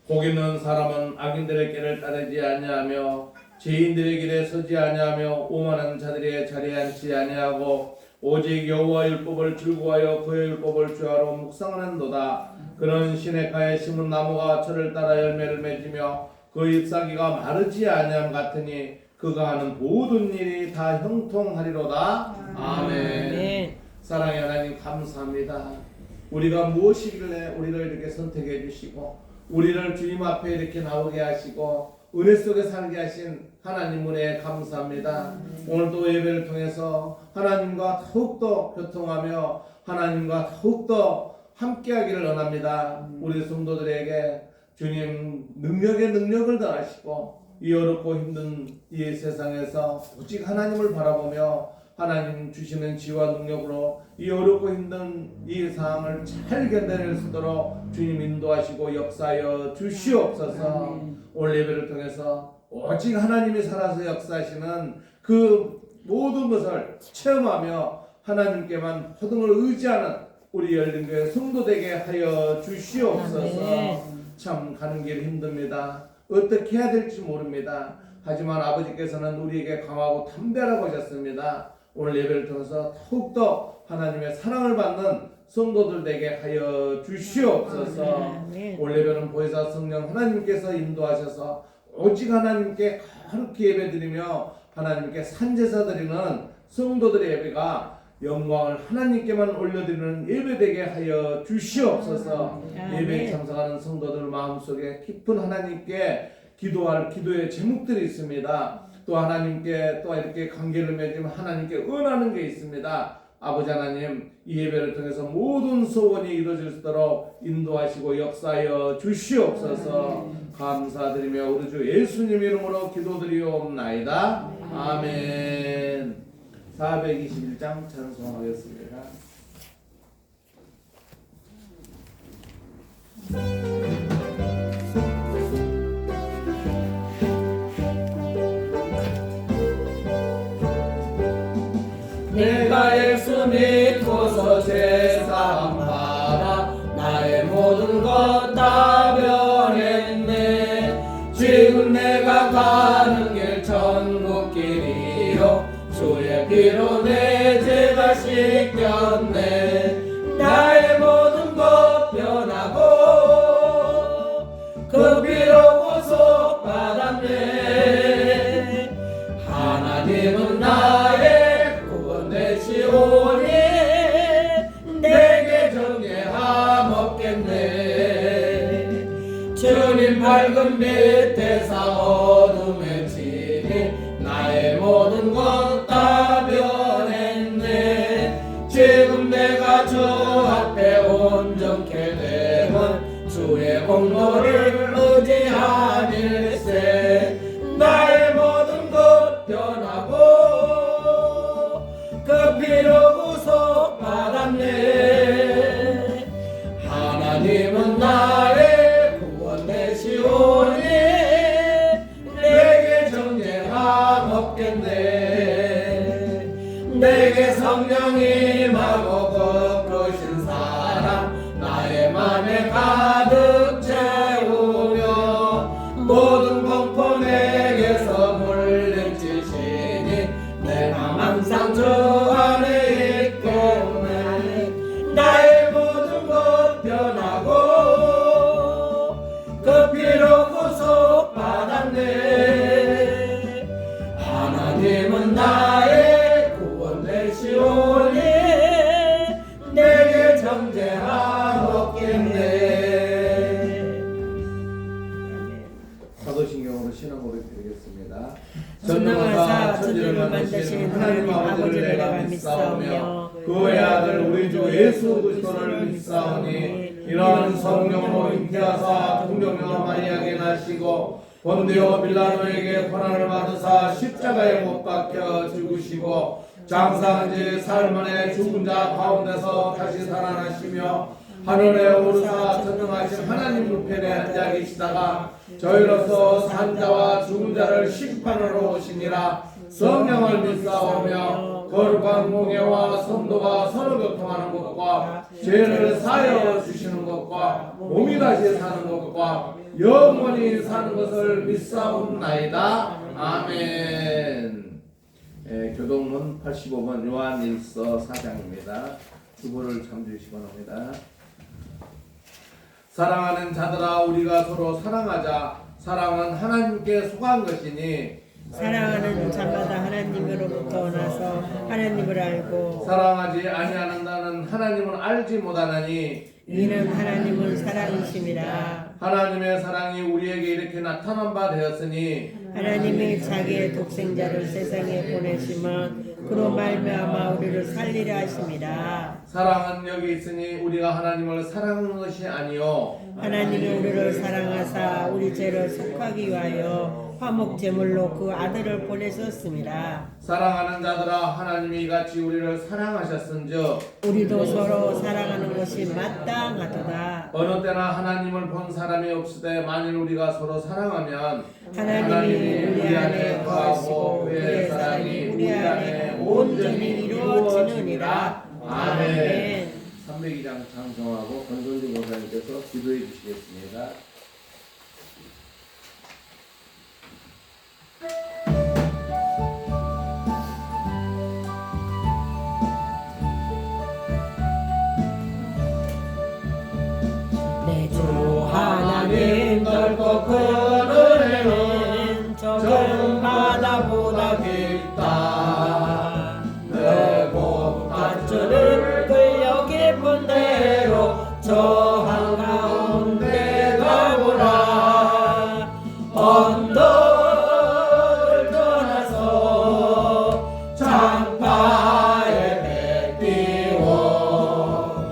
복 있는 사람은 악인들의 길을 따르지 아니하며 죄인들의 길에 서지 아니하며 오만한 자들의 자리에 앉지 아니하고 오직 여호와 율법을 즐거워하여 그의 율법을 주야로 묵상하는도다. 그는 시냇가에 심은 나무가 저를 따라 열매를 맺으며 그 잎사귀가 마르지 아니함 같으니 그가 하는 모든 일이 다 형통하리로다. 아멘. 사랑의 하나님 감사합니다. 우리가 무엇이길래 우리를 이렇게 선택해 주시고 우리를 주님 앞에 이렇게 나오게 하시고 은혜 속에 살게 하신 하나님 은혜에 감사합니다. 오늘도 예배를 통해서 하나님과 더욱더 교통하며 하나님과 더욱더 함께하기를 원합니다. 우리 성도들에게 주님 능력에 능력을 더하시고 이 어렵고 힘든 이 세상에서 오직 하나님을 바라보며 하나님 주시는 지혜와 능력으로 이 어렵고 힘든 이 상황을 잘 견뎌낼 수 있도록 주님 인도하시고 역사하여 주시옵소서. 오늘 예배를 통해서 오직 하나님이 살아서 역사하시는 그 모든 것을 체험하며 하나님께만 호등을 의지하는 우리 열린교회 성도되게 하여 주시옵소서. 참 가는 길 힘듭니다. 어떻게 해야 될지 모릅니다. 하지만 아버지께서는 우리에게 강하고 담대하라고 하셨습니다. 오늘 예배를 통해서 더욱더 하나님의 사랑을 받는 성도들 되게 하여 주시옵소서. 오늘 예배는 보혜사 성령 하나님께서 인도하셔서 오직 하나님께 거룩히 예배드리며 하나님께 산제사 드리는 성도들의 예배가 영광을 하나님께만 올려드리는 예배되게 하여 주시옵소서. 예배에 참석하는 성도들 마음속에 깊은 하나님께 기도할 기도의 제목들이 있습니다. 또 하나님께 또 이렇게 관계를 맺으면 하나님께 은하는 게 있습니다. 아버지 하나님, 이 예배를 통해서 모든 소원이 이루어질 수 있도록 인도하시고 역사하여 주시옵소서. 감사드리며 우리 주 예수님 이름으로 기도드리옵나이다. 아멘. 421장 찬송하겠습니다. 내가 예수 믿고서 죄사함 받아 나의 모든 것 다 변했네. 지금 내가 가는 길 천국길이요 주의 피로 내 죄가 씻겼네. 나의 모든 것 변하고 그 피로 구속받았네. 하나님은 나의 구원 되시오니 내게 정죄함 없겠네. 주님 밝은 밑에서 어둠에 지니 나의 모든 것 다 변했네. 지금 내가 주 앞에 온전케 되면 주의 공로를 의지하밀세. 나의 모든 것 변하고 그 피로 구속받았네. 하나님은 나의 구원 되시오니 내게 정죄함 없겠네. 내게 성령 임하고 거룩하신 사랑 나의 맘에 가득 채우며 모든 공포 내게서 물리치시니 내 맘 항상 주 안에 있겠네. 나의 모든 것 변하고 그 피로 구속받았네. 하나님은 나의 구원 되시오니 내게 정죄함 없겠네. 사도신경으로 신앙 고백 드리겠습니다. 전능하사 천지를 만드신 하나님 아버지를 내가 믿사오며 그의 아들 우리 주 예수 그리스도를 믿사오니 이러한 성령으로 잉태하사 동정녀 마리아에게 나시고 본디오 빌라도에게 고난을 받으사 십자가에 못 박혀 죽으시고 장사한 지 사흘 만에 죽은 자 가운데서 다시 살아나시며 하늘에 오르사 전능하신 하나님 우편에 앉아 계시다가 저희로서 산자와 죽은 자를 심판하러 오시니라. 성령을 믿사오며 거룩한 공예와 성도가 서로 교통하는 것과 죄를 사하여 주시는 것과 몸이 다시 사는 것과 영원히 사는 것을 믿사옵나이다. 아멘. 교동문 85번 요한일서 4장입니다. 주보를 참조시 바랍니다. 사랑하는 자들아, 우리가 서로 사랑하자. 사랑은 하나님께 속한 것이니 사랑하는 자마다 하나님으로부터 나서 하나님을 알고 사랑하지 아니하는다는 하나님은 알지 못하나니 이는 하나님은 사랑이심이라. 하나님의 사랑이 우리에게 이렇게 나타난 바 되었으니 하나님이 자기의 독생자를 세상에 보내심은 그로 말미암아 우리를 살리려 하심이라. 사랑은 여기 있으니 우리가 하나님을 사랑하는 것이 아니요 하나님이 우리를 사랑하사 우리 죄를 속하기 위하여 화목 제물로 그 아들을 보내셨습니다. 사랑하는 자들아, 하나님이 이같이 우리를 사랑하셨은즉 우리도 서로 사랑하는 것이 마땅하도다. 어느 때나 하나님을 본 사람이 없으되 만일 우리가 서로 사랑하면 하나님이 우리 안에 거하시고 그의 사랑이 우리 안에 온전히 이루어지느니라. 아멘. 302장 창정하고 권선주 목사님께서 기도해 주시겠습니다. 내 주 하나님 넓고 큰 은혜는 적은 바다보다 깊다. 내 봄밭줄을 끌려 깊은 대로 저 한가운데 가보라. 언덕을 떠나서 장파에 배 띄워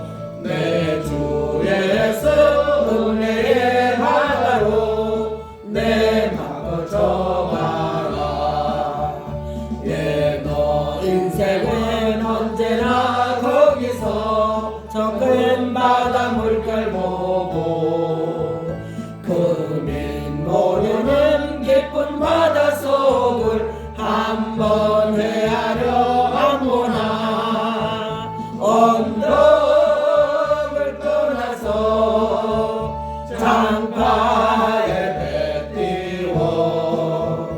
내 주 예수 은혜의 바다로 내 맘을 정하라. 예, 너 인생은 언제나 거기서 저 큰 바다 물결 보고 금인 모르는 깊은 바다 속을 한번 헤아려 한보나. 언덕을 떠나서 장파에 배 띄워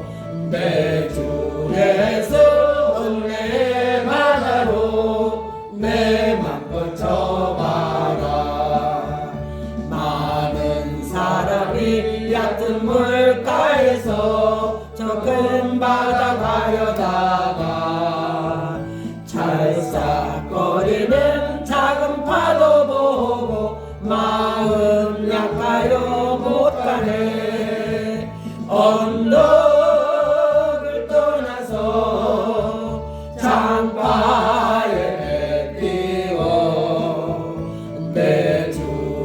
내 주 예수 은혜의 바다로 내 맘껏 정하라. 많은 사람이 얕은 물가에서 저 큰 바다 가려다가 찰싹거리는 작은 파도 보고 마음 약하여 못 가네. 언덕을 떠나서 장파에 배 띄워 내 주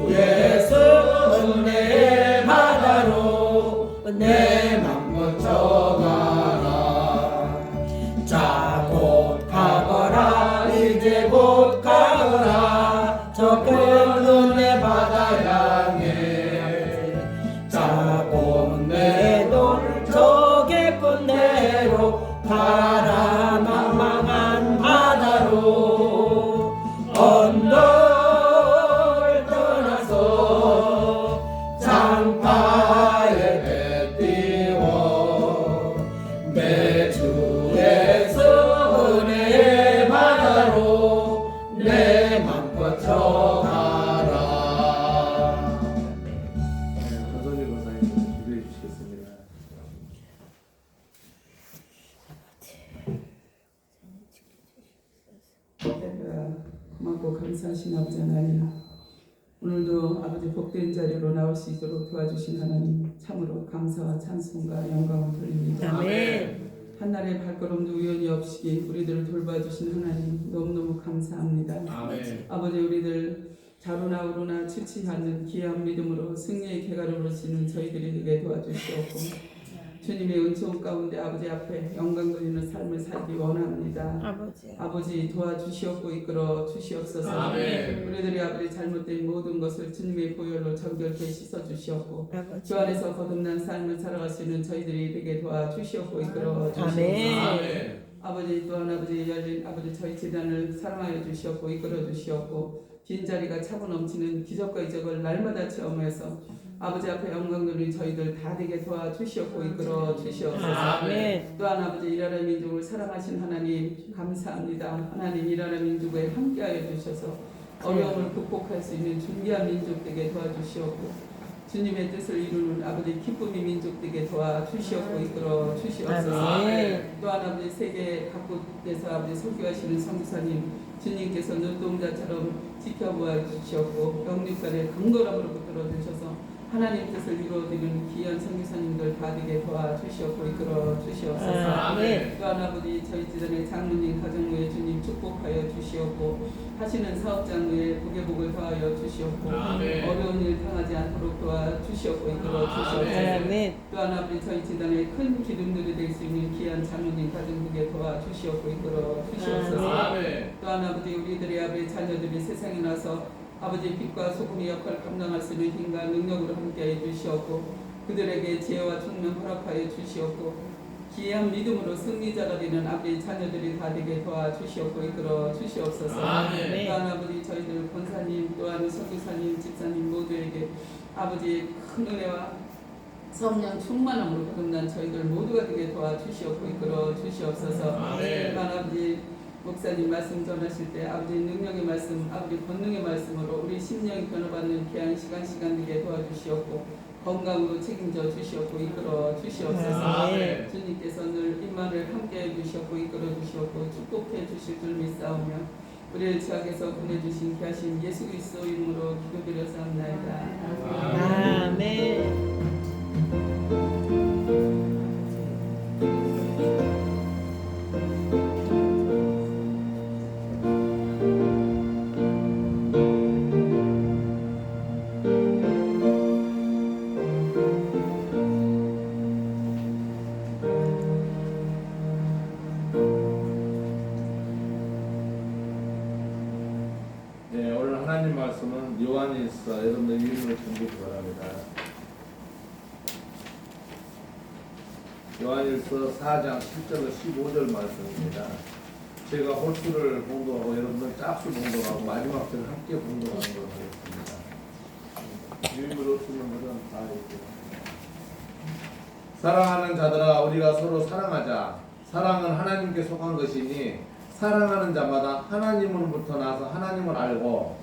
예수 은혜의 바다로 내 맘껏 정하라. 자, 곧 가거라. 이제 곧 가거라. 저 큰 은혜 바다 향해. 자, 곧 내도 저 깊은 데로 가라. 망망한 바다로 언덕을 떠나서 장파에 배 띄워 내 주 예수 은혜의 바다로 내 맘껏 정하라. 권선주 목사님께서 기도해 주시겠습니다. 고맙고 감사하신 아버지 하나님, 오늘도 아버지 복된 자리로 나올 수 있도록 도와주신 하나님 참으로 감사와 찬송과 영광을 돌립니다. 아멘. 한날의 발걸음도 우연히 없이 우리들을 돌봐주신 하나님 너무너무 감사합니다. 아멘. 아버지, 우리들 자로나 우로나 치치 않는 귀한 믿음으로 승리의 개가를 오르시는 저희들이 되게 도와주시옵고 주님의 은총 가운데 아버지 앞에 영광 돌리는 삶을 살기 원합니다. 아버지 도와주시옵고 이끌어 주시옵소서. 아멘. 우리들이 아버지 잘못된 모든 것을 주님의 보혈로 정결케 씻어주시옵고 주 안에서 거듭난 삶을 살아갈 수 있는 저희들이 되게 도와주시옵고 이끌어 주시옵소서. 아멘. 아버지, 또한 아버지 열린 아버지 저희 재단을 사랑하여 주시옵고 이끌어 주시옵고 빈자리가 차고 넘치는 기적과 이적을 날마다 체험해서 아버지 앞에 영광 돌린 저희들 다 되게 도와주시옵고 이끌어 주시옵소서. 아멘. 또한 아버지 이라라 민족을 사랑하신 하나님 감사합니다. 하나님 이라라 민족에 함께하여 주셔서 어려움을 극복할 수 있는 준비한 민족 되게 도와주시옵고 주님의 뜻을 이루는 아버지 기쁨의 민족 되게 도와주시옵고 이끌어 주시옵소서. 아멘. 또한 아버지 세계 각국에서 아버지 설교하시는 선교사님 주님께서 눈동자처럼 지켜보아 주시옵고 영육간의 강도람으로 붙들어 주셔서 하나님 뜻을 이루어드리는 귀한 선교사님들 다 되게 도와주시옵고 이끌어 주시옵소서. 아멘. 또한 아버지 저희 지단의 장로님 가정부의 주님 축복하여 주시옵고 하시는 사업장부의 복의 더하여 주시옵고 아멘. 어려운 일 당하지 않도록 도와주시옵고 이끌어 주시옵소서. 아멘. 또한 아버지 저희 지단의 큰 기둥들이 될 수 있는 귀한 장로님 가정부에 도와주시옵고 이끌어 주시옵소서. 아멘. 또한 아버지 우리들의 아버지 자녀들이 세상에 나서 아버지 빛과 소금의 역할을 감당할 수 있는 힘과 능력으로 함께해 주시옵고 그들에게 지혜와 총명 허락하여 주시옵고 기이한 믿음으로 승리자가 되는 아버지 자녀들이 다 되게 도와주시옵고 이끌어 주시옵소서. 아멘. 또한 아버지 저희들 권사님 또한 선교사님 집사님 모두에게 아버지 큰 은혜와 성령 충만함으로 거듭난 저희들 모두가 되게 도와주시옵고 이끌어 주시옵소서. 아멘. 또한 아버지 목사님 말씀 전하실 때 아버지 능력의 말씀, 아버지 권능의 말씀으로 우리 심령이 변화받는 귀한 시간 되게 도와주시옵고 건강으로 책임져 주시옵고 이끌어 주시옵소서. 아멘. 주님께서 늘 임마를 함께해 주시옵고 이끌어 주시옵고 축복해 주실 줄 믿사오며 우리를 지하에서 보내주신 귀하신 예수 그리스도 이름으로 기도드렸사옵나이다. 아멘. 네, 오늘 하나님 말씀은 요한일서 여러분들 읽음을 준비하기 바랍니다. 요한일서 4장 7절로 15절 말씀입니다. 제가 홀수를 봉독하고 여러분들 짝수 봉독하고 마지막 절을 함께 봉독하는 걸 하겠습니다. 유인으로 쓰는 것은 다 있고. 사랑하는 자들아 우리가 서로 사랑하자. 사랑은 하나님께 속한 것이니 사랑하는 자마다 하나님으로부터 나서 하나님을 알고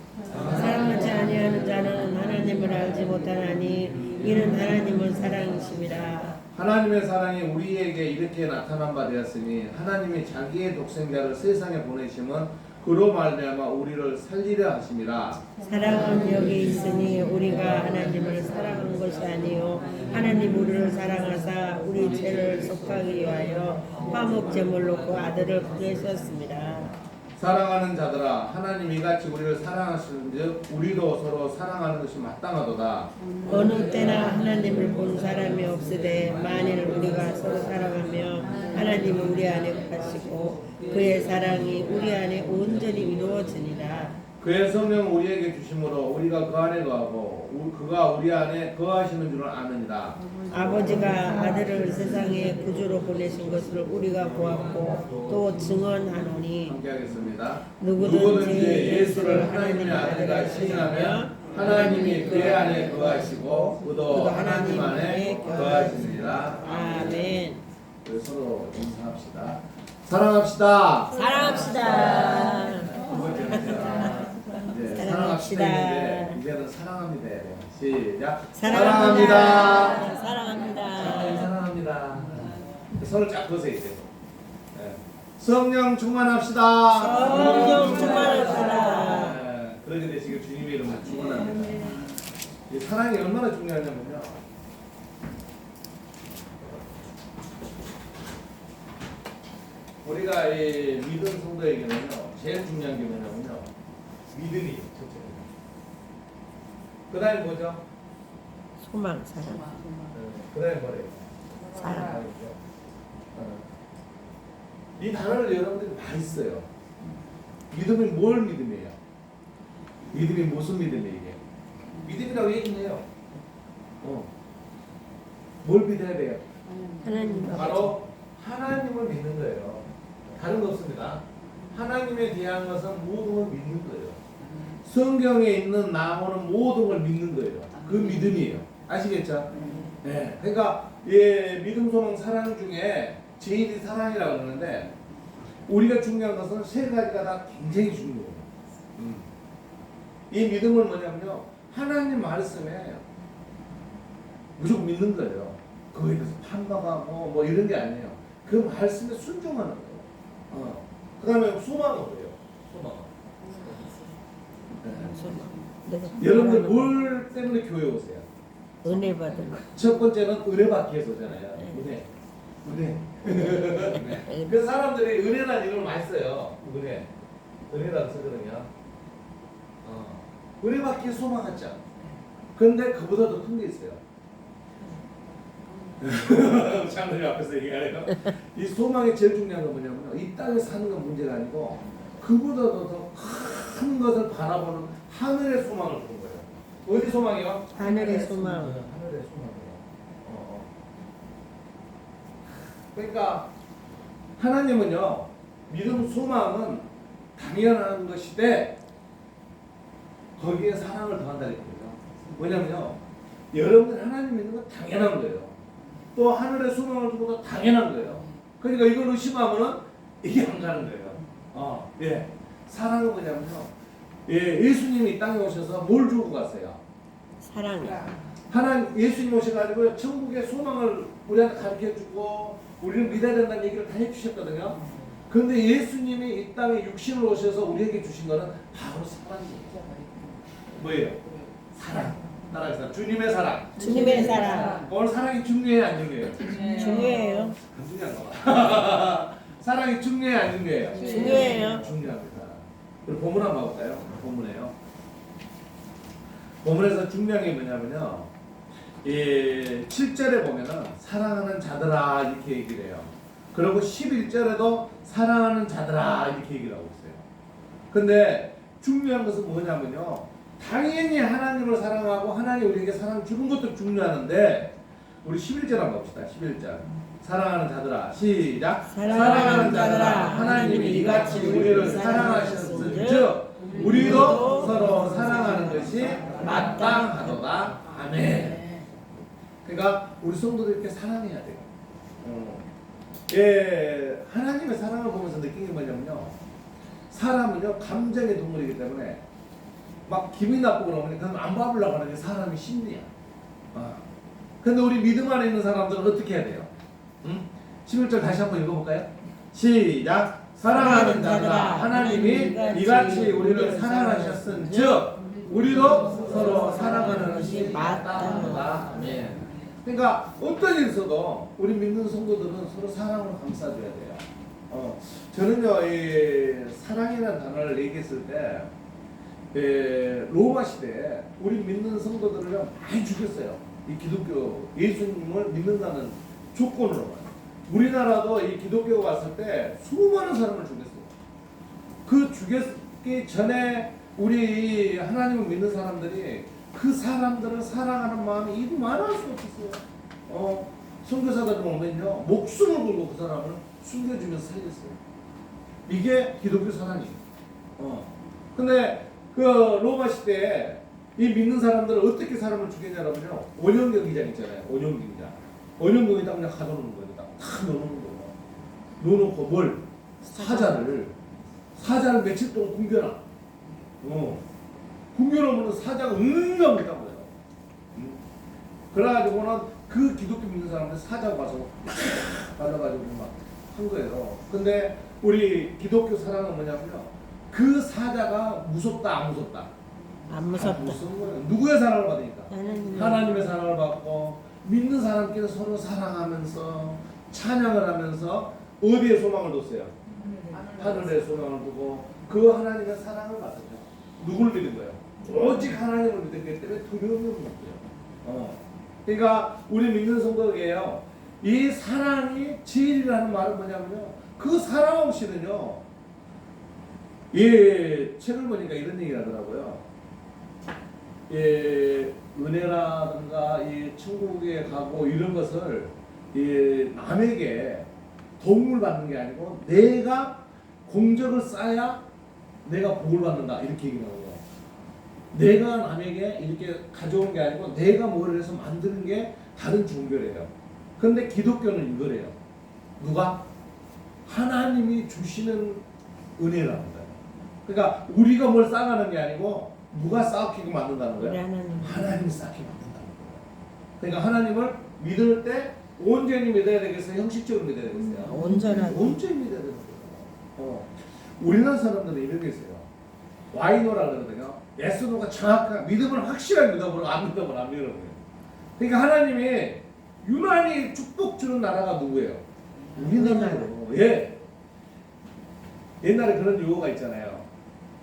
사랑하지 아니하는 자는 하나님을 알지 못하나니 이는 하나님은 사랑이심이라. 하나님의 사랑이 우리에게 이렇게 나타난 바 되었으니 하나님이 자기의 독생자를 세상에 보내심은 그로 말미암아 우리를 살리려 하심이라. 사랑은 여기 있으니 우리가 하나님을 사랑한 것이 아니요 하나님 우리를 사랑하사 우리 죄를 속하기 위하여 화목 제물로 그 아들을 보내셨습니다. 사랑하는 자들아 하나님이 같이 우리를 사랑하시는즉 우리도 서로 사랑하는 것이 마땅하도다. 어느 때나 하나님을 본 사람이 없으되 만일 우리가 서로 사랑하며 하나님은 우리 안에 거하시고 그의 사랑이 우리 안에 온전히 이루어지니라. 그의 성령 우리에게 주심으로 우리가 그 안에 거하고 그가 우리 안에 거하시는 줄을 아느니라. 아버지가 아들을 세상에 구주로 보내신 것을 우리가 보았고 또 증언하노니 함께 하겠습니다. 누구든지 예수를 하나님의 아들과 시인하면 하나님이 그의 안에 거하시고 그도 하나님 안에 거하시니라. 아멘. 우리 서로 인사합시다. 사랑합시다. 사랑합시다. 두 번째입니다. 이제 사랑합시다. 사랑합시다 했는데 이제는 사랑합니다. 시작. 사랑합니다. 네, 사랑합니다. 사랑합니다. 손을 쫙 펴세요 이제. 네. 성령 충만합시다. 성령 충만합시다. 네, 그렇게 되시길 주님의 이름으로 축원합니다. 이 사랑이 얼마나 중요하냐면요. 우리가 이 믿음 성도에게는요 제일 중요한 게 뭐냐면요 믿음이 첫째. 그다음에 뭐죠? 소망 사랑. 그다음에 뭐래요? 사랑. 이 단어를 여러분들이 많이 써요. 믿음이 뭘 믿음이에요? 믿음이 무슨 믿음이에요? 이게? 믿음이라고 얘기해요. 뭘 믿어야 돼요? 하나님 바로 하나님을 믿는 거예요. 다른 거 없습니다. 하나님에 대한 것은 모든 걸 믿는 거예요. 성경에 있는 나오는 모든 걸 믿는 거예요. 그 믿음이에요. 아시겠죠? 네. 그러니까 믿음, 소망, 사랑 중에 제일이 사랑이라고 그러는데 우리가 중요한 것은 세 가지가 다 굉장히 중요해요. 이 믿음은 뭐냐면요, 하나님 말씀에 무조건 믿는 거예요. 그거에 대해서 판단하고 뭐 이런 게 아니에요. 그 말씀에 순종하는 거예요. 그 다음에 소망은 뭐예요? 소망. 네. 여러분들 뭘 때문에 교회 오세요? 은혜 받은 첫 번째는 은혜 받기 위해서잖아요. 은혜. 그래서 사람들이 은혜라는 이름을 많이 써요. 은혜라고 쓰거든요. 은혜 받기 위해 소망하자. 근데 그보다 더 큰 게 있어요. 장로님 앞에서 얘기하네요. 이 소망이 제일 중요한 건 뭐냐면 이 땅에 사는 건 문제가 아니고 그보다도 더 큰 것을 바라보는 하늘의 소망을 주는 거예요. 어디 소망이요? 하늘의 소망. 하늘의 소망이에요. 그러니까 하나님은요, 믿음, 소망은 당연한 것인데 거기에 사랑을 더한다는 거예요. 뭐냐면요, 여러분들 하나님 믿는 건 당연한 거예요. 또 하늘의 소망을 두고도 당연한 거예요. 그러니까 이걸 의심하면은 이게 안 가는 거예요. 사랑은 뭐냐면요, 예수님이 이 땅에 오셔서 뭘 주고 갔어요? 사랑. 하나님, 예수님 오셔가지고 천국의 소망을 우리한테 가르쳐주고 우리를 믿어야 된다는 얘기를 다 해주셨거든요. 그런데 예수님이 이 땅에 육신으로 오셔서 우리에게 주신 거는 바로 사랑이에요. 뭐예요? 사랑. 따라해서 주님의 사랑. 주님의 사랑. 오늘 사랑이 중요해요, 안 중요해요? 중요해요. 안 중요한 거 봐. 사랑이 중요해요, 안 중요해요? 중요해요. 중요합니다. 그리고 본문 한번 볼까요? 본문에요. 본문에서 중요한 게 뭐냐면요, 7절에 보면은 사랑하는 자들아 이렇게 얘기를 해요. 그리고 11절에도 사랑하는 자들아 이렇게 얘기를 하고 있어요. 근데 중요한 것은 뭐냐면요, 당연히 하나님을 사랑하고 하나님 우리에게 사랑 주는 것도 중요한데 우리 11절 한번 봅시다. 11절 사랑하는 자들아 시작. 사랑하는 자들아 하나님이 이같이 우리를 사랑하셨은즉 우리도 서로 사랑하는 것이 마땅하도다. 아멘. 그러니까 우리 성도들 이렇게 사랑해야 돼요. 하나님의 사랑을 보면서 느낀 게 뭐냐면요, 사람은요 감정의 동물이기 때문에 막 기분이 나쁘고 그러면 그냥 안 봐보려고 하는 게 사람의 심리야. 근데 우리 믿음 안에 있는 사람들은 어떻게 해야 돼요? 11절 다시 한번 읽어볼까요? 시작. 사랑하는 자들아 하나님이 이같이 우리를 사랑하셨은즉 우리도 서로 사랑하는 것이 마땅하다. 아멘. 그러니까 어떤 일 있어도 우리 믿는 성도들은 서로 사랑으로 감싸줘야 돼요. 저는요 이 사랑이라는 단어를 얘기했을 때 로마 시대에 우리 믿는 성도들을 많이 죽였어요. 이 기독교 예수님을 믿는다는 조건으로만. 우리나라도 이 기독교가 왔을 때 수많은 사람을 죽였어요. 그 죽였기 전에 우리 하나님을 믿는 사람들이 그 사람들을 사랑하는 마음이 이만할 수 없었어요. 선교사들 보면요 목숨을 걸고 그 사람을 숨겨주면서 살렸어요. 이게 기독교 사랑이에요. 근데 그 로마 시대에 이 믿는 사람들은 어떻게 사람을 죽였냐면요, 원형경기장 있잖아요. 원형경이 딱 그냥 가둬놓는 거예요. 다 넣어놓는 거예요. 넣어놓고 뭘? 사자를 며칠 동안 굶겨놔. 굶겨놓으면 사자가 응가고 있단 거예요. 그래가지고는 그 기독교 믿는 사람들 사자가 와서 발라가지고 막 한 거예요. 근데 우리 기독교 사랑은 뭐냐면요, 그 사자가 무섭다 안 무섭다? 안 무섭다. 무서운 거예요. 누구의 사랑을 받으니까? 하나님의 사랑을 받고 믿는 사람끼리 서로 사랑하면서 찬양을 하면서 어디에 소망을 뒀어요? 하늘에 소망을 두고 그 하나님의 사랑을 받으죠. 누굴 믿은 거예요? 오직 하나님을 믿었기 때문에 두려움이 없는 거예요. 그러니까 우리 믿는 성도에게요, 이 사랑이 진리라는 말은 뭐냐면요, 그 사랑 없이는요, 책을 보니까 이런 얘기를 하더라고요. 은혜라든가 천국에 가고 이런 것을 남에게 도움을 받는 게 아니고 내가 공적을 쌓아야 내가 복을 받는다, 이렇게 얘기하고요. 내가 남에게 이렇게 가져온 게 아니고 내가 뭘 해서 만드는 게 다른 종교래요. 그런데 기독교는 이거래요. 누가? 하나님이 주시는 은혜라는 거예요. 그러니까 우리가 뭘 쌓아가는 게 아니고 누가 쌓기고 만든다는 우리 거예요? 하나님. 하나님이 쌓기 만든다는 거예요. 그러니까 하나님을 믿을 때 온전히 믿어야 되겠어요? 형식적으로 믿어야 되겠어요? 온전하게. 온전히 믿어야 되는 거예요. 우리나라 사람들은 이런 게 있어요. 와이노라 그러거든요. 예스노가 정확한 믿음을 확실하게 믿어보고 안 믿어보고 안 믿어보고. 그러니까 하나님이 유난히 축복 주는 나라가 누구예요? 우리나라예요. 예. 옛날에 그런 유호가 있잖아요.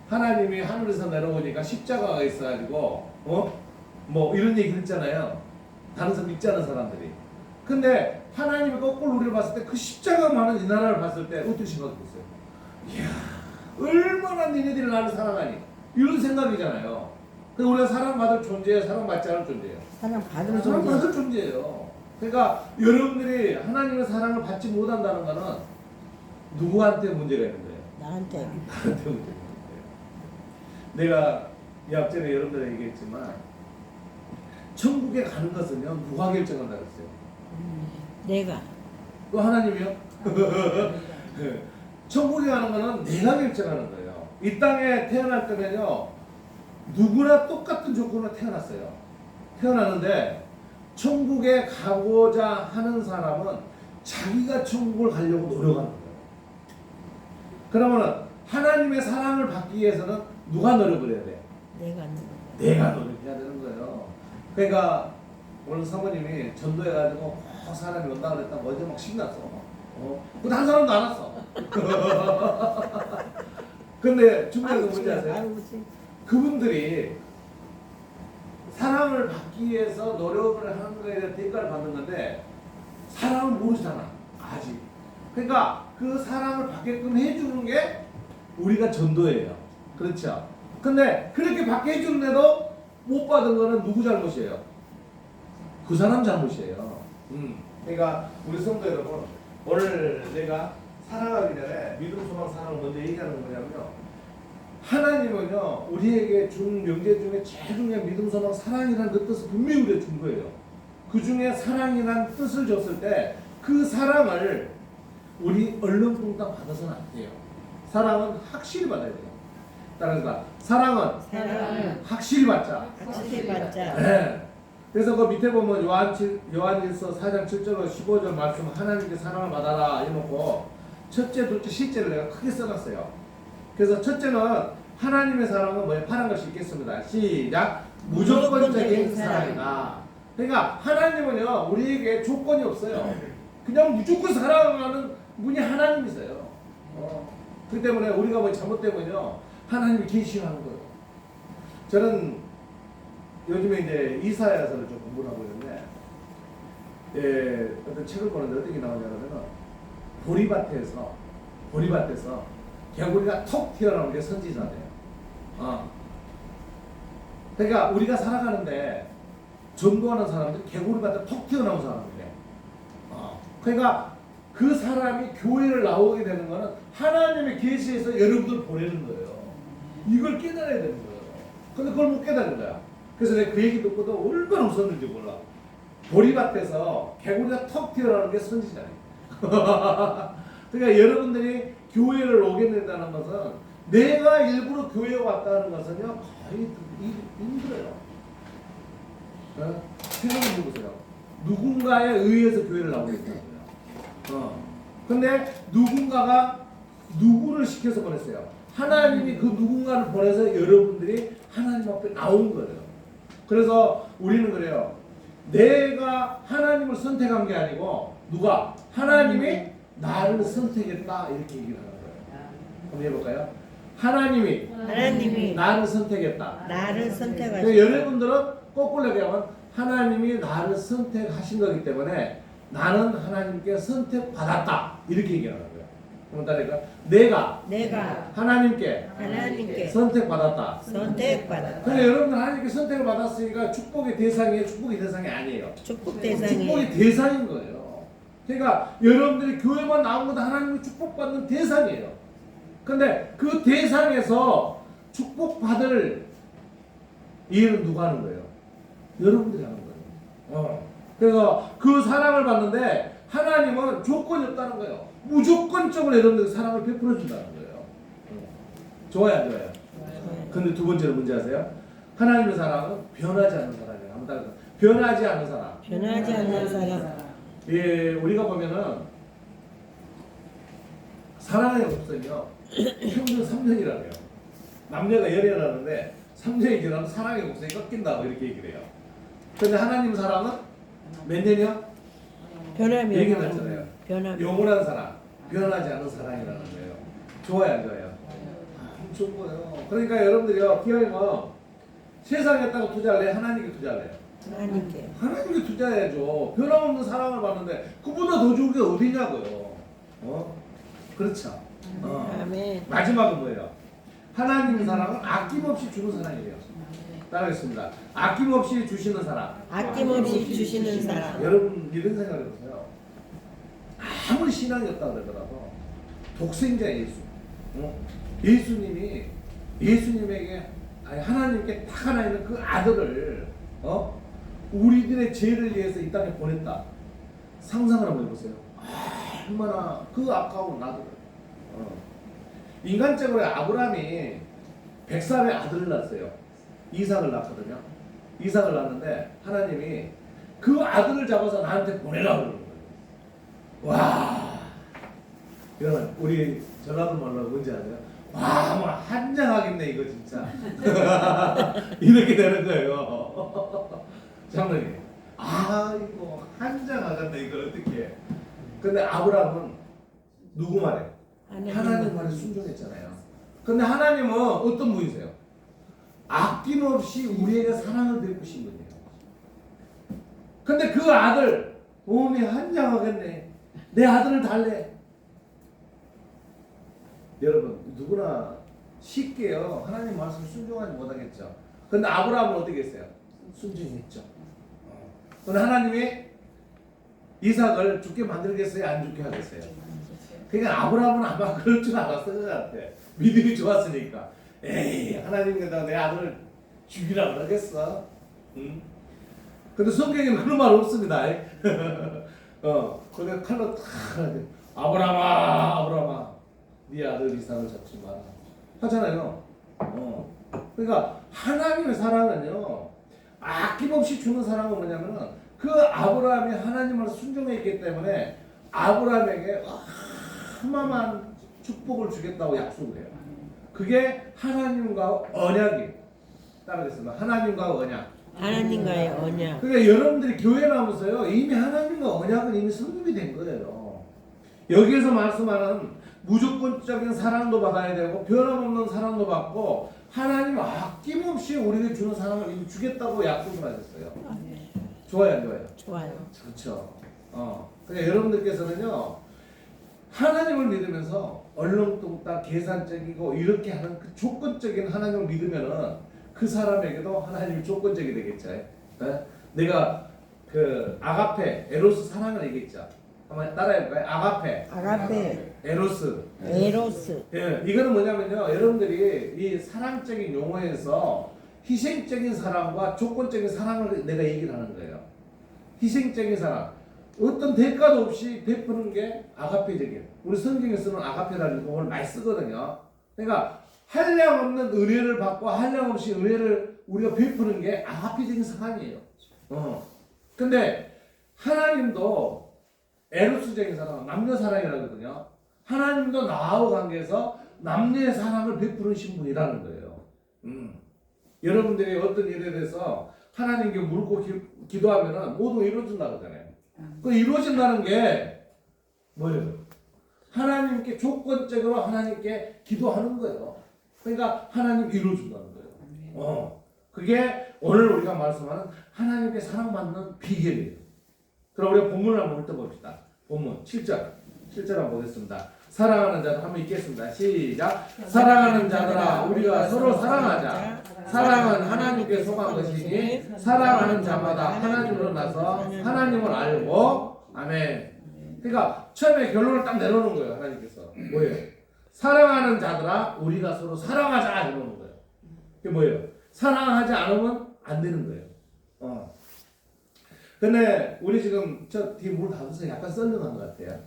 하나님이 하늘에서 내려오니까 십자가가 있어가지고 뭐 이런 얘기 했잖아요. 다른 사람 믿지 않은 사람들이. 근데 하나님이 거꾸로 우리를 봤을 때 그 십자가 많은 이 나라를 봤을 때 어떻게 생각했어요? 이야, 얼마나 니네들이 나를 사랑하니? 이런 생각이잖아요. 그러니까 우리가 사랑받을 존재예요, 사랑받지 않을 존재예요. 사랑받을 사랑받을 존재예요. 그러니까 여러분들이 하나님의 사랑을 받지 못한다는 거는 누구한테 문제가 있는 거예요? 나한테. 나한테 문제가 있는 거예요. 내가 이 앞전에 여러분들 얘기했지만 천국에 가는 것은요 누가 결정한다 그랬어요? 내가. 또 하나님이요? 천국에 가는 거는 내가 결정하는 거예요. 이 땅에 태어날 때면요 누구나 똑같은 조건으로 태어났어요. 태어났는데 천국에 가고자 하는 사람은 자기가 천국을 가려고 노력하는 거예요. 그러면은 하나님의 사랑을 받기 위해서는 누가 노력을 해야 돼? 내가 노력해야 되는 거예요. 그러니까 오늘 사모님이 전도해가지고 사람이 온다 그랬다고 어제 막 신났어. 근데 한 사람도 안 왔어. 근데 중요한 건 뭔지 아세요? 그분들이 사랑을 받기 위해서 노력을 하는 거에 대한 대가를 받는 건데 사랑을 모르잖아 아직. 그러니까 그 사랑을 받게끔 해주는 게 우리가 전도예요. 그렇죠? 근데 그렇게 받게 해주는데도 못 받은 거는 누구 잘못이에요? 그 사람 잘못이에요. 그러니까 우리 성도 여러분 오늘 내가 사랑하기 전에 믿음, 소망, 사랑을 먼저 얘기하는 건 뭐냐면요. 하나님은요 우리에게 준 명제 중에 제일 중요한 믿음, 소망, 사랑이라는 그 뜻을 분명히 우리에게 준 거예요. 그 중에 사랑이라는 뜻을 줬을 때 그 사랑을 우리 얼렁뚱땅 받아서는 안 돼요. 사랑은 확실히 받아야 돼요. 따라서 사랑은 확실히 받자. 확실히 받자. 네. 그래서 그 밑에 보면 요한일서 4장 7절 15절 말씀 하나님께 사랑을 받아라 해놓고 첫째, 둘째, 실제를 내가 크게 써놨어요. 그래서 첫째는 하나님의 사랑은 뭐예요? 파란 것이 있겠습니다. 시작. 무조건적인 사랑이다. 그러니까 하나님은요 우리에게 조건이 없어요. 그냥 무조건 사랑하는 분이 하나님이세요. 그렇기 때문에 우리가 뭐 잘못되면요 하나님이 계시하는 거예요. 저는 요즘에 이제 이사야서를 좀 공부를 하고 있는데 어떤 책을 보는데 어떻게 나오냐면은 보리밭에서 개구리가 톡 튀어나오는 게 선지자네요. 그러니까 우리가 살아가는데 전도하는 사람들이 개구리밭에 톡 튀어나온 사람들이에요. 그러니까 그 사람이 교회를 나오게 되는 거는 하나님의 계시에서 여러분들 보내는 거예요. 이걸 깨달아야 되는 거예요. 근데 그걸 못 깨달은 거야. 그래서 내가 그 얘기 듣고도 얼마나 웃었는지 몰라. 보리밭에서 개구리가 턱 튀어나오는 게 선지자예요. 그러니까 여러분들이 교회를 오게 된다는 것은 내가 일부러 교회에 왔다는 것은요 거의 힘들어요. 생각해보세요. 누군가에 의해서 교회를 나오게 된다고요. 근데 누군가가 누구를 시켜서 보냈어요. 하나님이 그 누군가를 보내서 여러분들이 하나님 앞에 나온 거예요. 그래서 우리는 그래요. 내가 하나님을 선택한 게 아니고 누가? 하나님이 나를 선택했다 이렇게 얘기를 하는 거예요. 한번 해볼까요? 하나님이 나를 선택했다. 선택하셨다. 여러분들은 거꾸로 얘기하면 하나님이 나를 선택하신 거기 때문에 나는 하나님께 선택받았다 이렇게 얘기하는 거예요. 그러니까 내가 하나님께 선택받았다. 근데 여러분들 하나님께 선택을 받았으니까 축복의 대상이에요? 축복의 대상이 아니에요? 축복의 대상인 거예요. 그러니까 여러분들이 교회만 나온 것도 하나님의 축복받는 대상이에요. 근데 그 대상에서 축복받을 이 일은 누가 하는 거예요? 여러분들이 하는 거예요. 그래서 그 사랑을 받는데 하나님은 조건이 없다는 거예요. 무조건적으로 여러분들 사랑을 베풀어 준다는 거예요. 좋아요, 안 좋아요? 근데 두 번째로 문제 아세요? 하나님의 사랑은 변하지 않는 사랑이에요. 한번 따라서 변하지 않는 사랑. 변하지 않는 사람. 예, 우리가 보면은 사랑의 곡선이요 평균 3년이라고요. 남녀가 연애하는데 3년이 지나면 사랑의 곡선이 꺾인다고 이렇게 얘기를 해요. 근데 하나님 사랑은 몇 년이요? 변하면 얘기했잖아요. 변하면 영원한 사랑, 변하지 않는 사랑이라는 거예요. 좋아요, 안 좋아요? 좋은 거예요. 그러니까 여러분들이요, 기왕이면 세상에다가 투자할래? 하나님께 투자할래요? 하나님께. 하나님께 투자해야죠. 변함없는 사랑을 받는데 그보다 더 좋은 게 어디냐고요. 그렇죠. 아멘. 마지막은 뭐예요? 하나님 사랑은 아낌없이 주는 사랑이에요. 따라하겠습니다. 아낌없이 주시는 사랑. 아낌없이 주시는 사람. 여러분 이런 생각을 해보세요. 아무리 신앙이 없다 그러더라도 독생자 예수, 예수님에게 아니 하나님께 딱 하나 있는 그 아들을 우리들의 죄를 위해서 이 땅에 보냈다. 상상을 한번 해보세요. 얼마나 그 아까운 아들을. 인간적으로 아브라함이 100살의 아들을 낳았어요. 이삭을 낳거든요. 이삭을 낳았는데 하나님이 그 아들을 잡아서 나한테 보내라 그러는 거예요. 와, 이거는 우리 전라도 말로 뭔지 아세요? 와, 뭐 한장하겠네 이거 진짜. 이렇게 되는 거예요. 장로님, 이거 한장하겠네 이걸 어떻게? 근데 아브라함은 누구 말에? 하나님 말에 순종했잖아요. 근데 하나님은 어떤 분이세요? 아낌없이 우리에게 사랑을 베푸신 분이에요. 근데 그 아들 몸이 한장하겠네. 내 아들을 달래. 여러분 누구나 쉽게요 하나님 말씀 순종하지 못하겠죠. 근데 아브라함은 어떻게 했어요? 순종했죠. 근데 하나님이 이삭을 죽게 만들겠어요? 안 죽게 하겠어요? 그러니까 아브라함은 아마 그럴 줄 알았을 것 같아. 믿음이 좋았으니까. 에이 하나님께서 내 아들을 죽이라 그러겠어? 응? 근데 성경에는 그런 말 없습니다. 그러니까 칼로 탁 아브라함아 네 아들 이삭을 잡지 마라 하잖아요. 그러니까 하나님의 사랑은요 아낌없이 주는 사랑은 뭐냐면은 그 아브라함이 하나님을 순종했기 때문에 아브라함에게 어마어마한 축복을 주겠다고 약속을 해요. 그게 하나님과 언약이 따라겠습니다. 하나님과 언약. 하나님과의 언약. 그러니까 여러분들이 교회 나오면서요 이미 하나님과 언약은 이미 성립이 된 거예요. 여기에서 말씀하는 무조건적인 사랑도 받아야 되고 변함없는 사랑도 받고 하나님 아낌없이 우리에게 주는 사랑을 이미 주겠다고 약속을 하셨어요. 좋아요, 안 좋아요? 좋아요. 그렇죠. 그러니까 여러분들께서는요 하나님을 믿으면서 얼렁뚱땅 계산적이고 이렇게 하는 그 조건적인 하나님을 믿으면은 그 사람에게도 하나님이 조건적이 되겠죠. 네? 내가 그 아가페, 에로스 사랑을 얘기했죠. 한번 따라해볼까요? 아가페, 에로스. 예, 이거는 뭐냐면요. 여러분들이 이 사랑적인 용어에서 희생적인 사랑과 조건적인 사랑을 내가 얘기를 하는 거예요. 희생적인 사랑. 어떤 대가도 없이 베푸는 게 아가페적인. 우리 성경에 쓰는 아가페라는 용어를 많이 쓰거든요. 그러니까 한량없는 은혜를 받고 한량없이 은혜를 우리가 베푸는 게 아가페적인 사랑이에요. 근데 하나님도 에로스적인 사랑, 남녀 사랑이라고 하거든요. 하나님도 나하고 관계에서 남녀의 사랑을 베푸는 신분이라는 거예요. 여러분들이 어떤 일에 대해서 하나님께 물고 기도하면은 모두 이루어진다고 하잖아요. 그 이루어진다는 게 뭐예요? 하나님께 조건적으로 하나님께 기도하는 거예요. 그러니까 하나님 이루어준다는 거예요. 그게 오늘 우리가 말씀하는 하나님께 사랑받는 비결이에요. 그럼 우리가 본문을 한번 훑어봅시다. 본문 7절 한번 보겠습니다. 사랑하는 자들 한번 읽겠습니다. 시작. 사랑하는 자들아 우리가 서로 사랑하자. 사랑은 하나님께 속한 것이니 사랑하는 자마다 하나님으로 나서 하나님을 알고 아멘. 그러니까 처음에 결론을 딱 내놓는 거예요. 하나님께서 뭐예요? 사랑하는 자들아 우리가 서로 사랑하자 이러는 거예요. 그게 뭐예요? 사랑하지 않으면 안 되는 거예요. 근데 우리 지금 저 뒤에 물 닫아서 약간 썰렁한 것 같아요.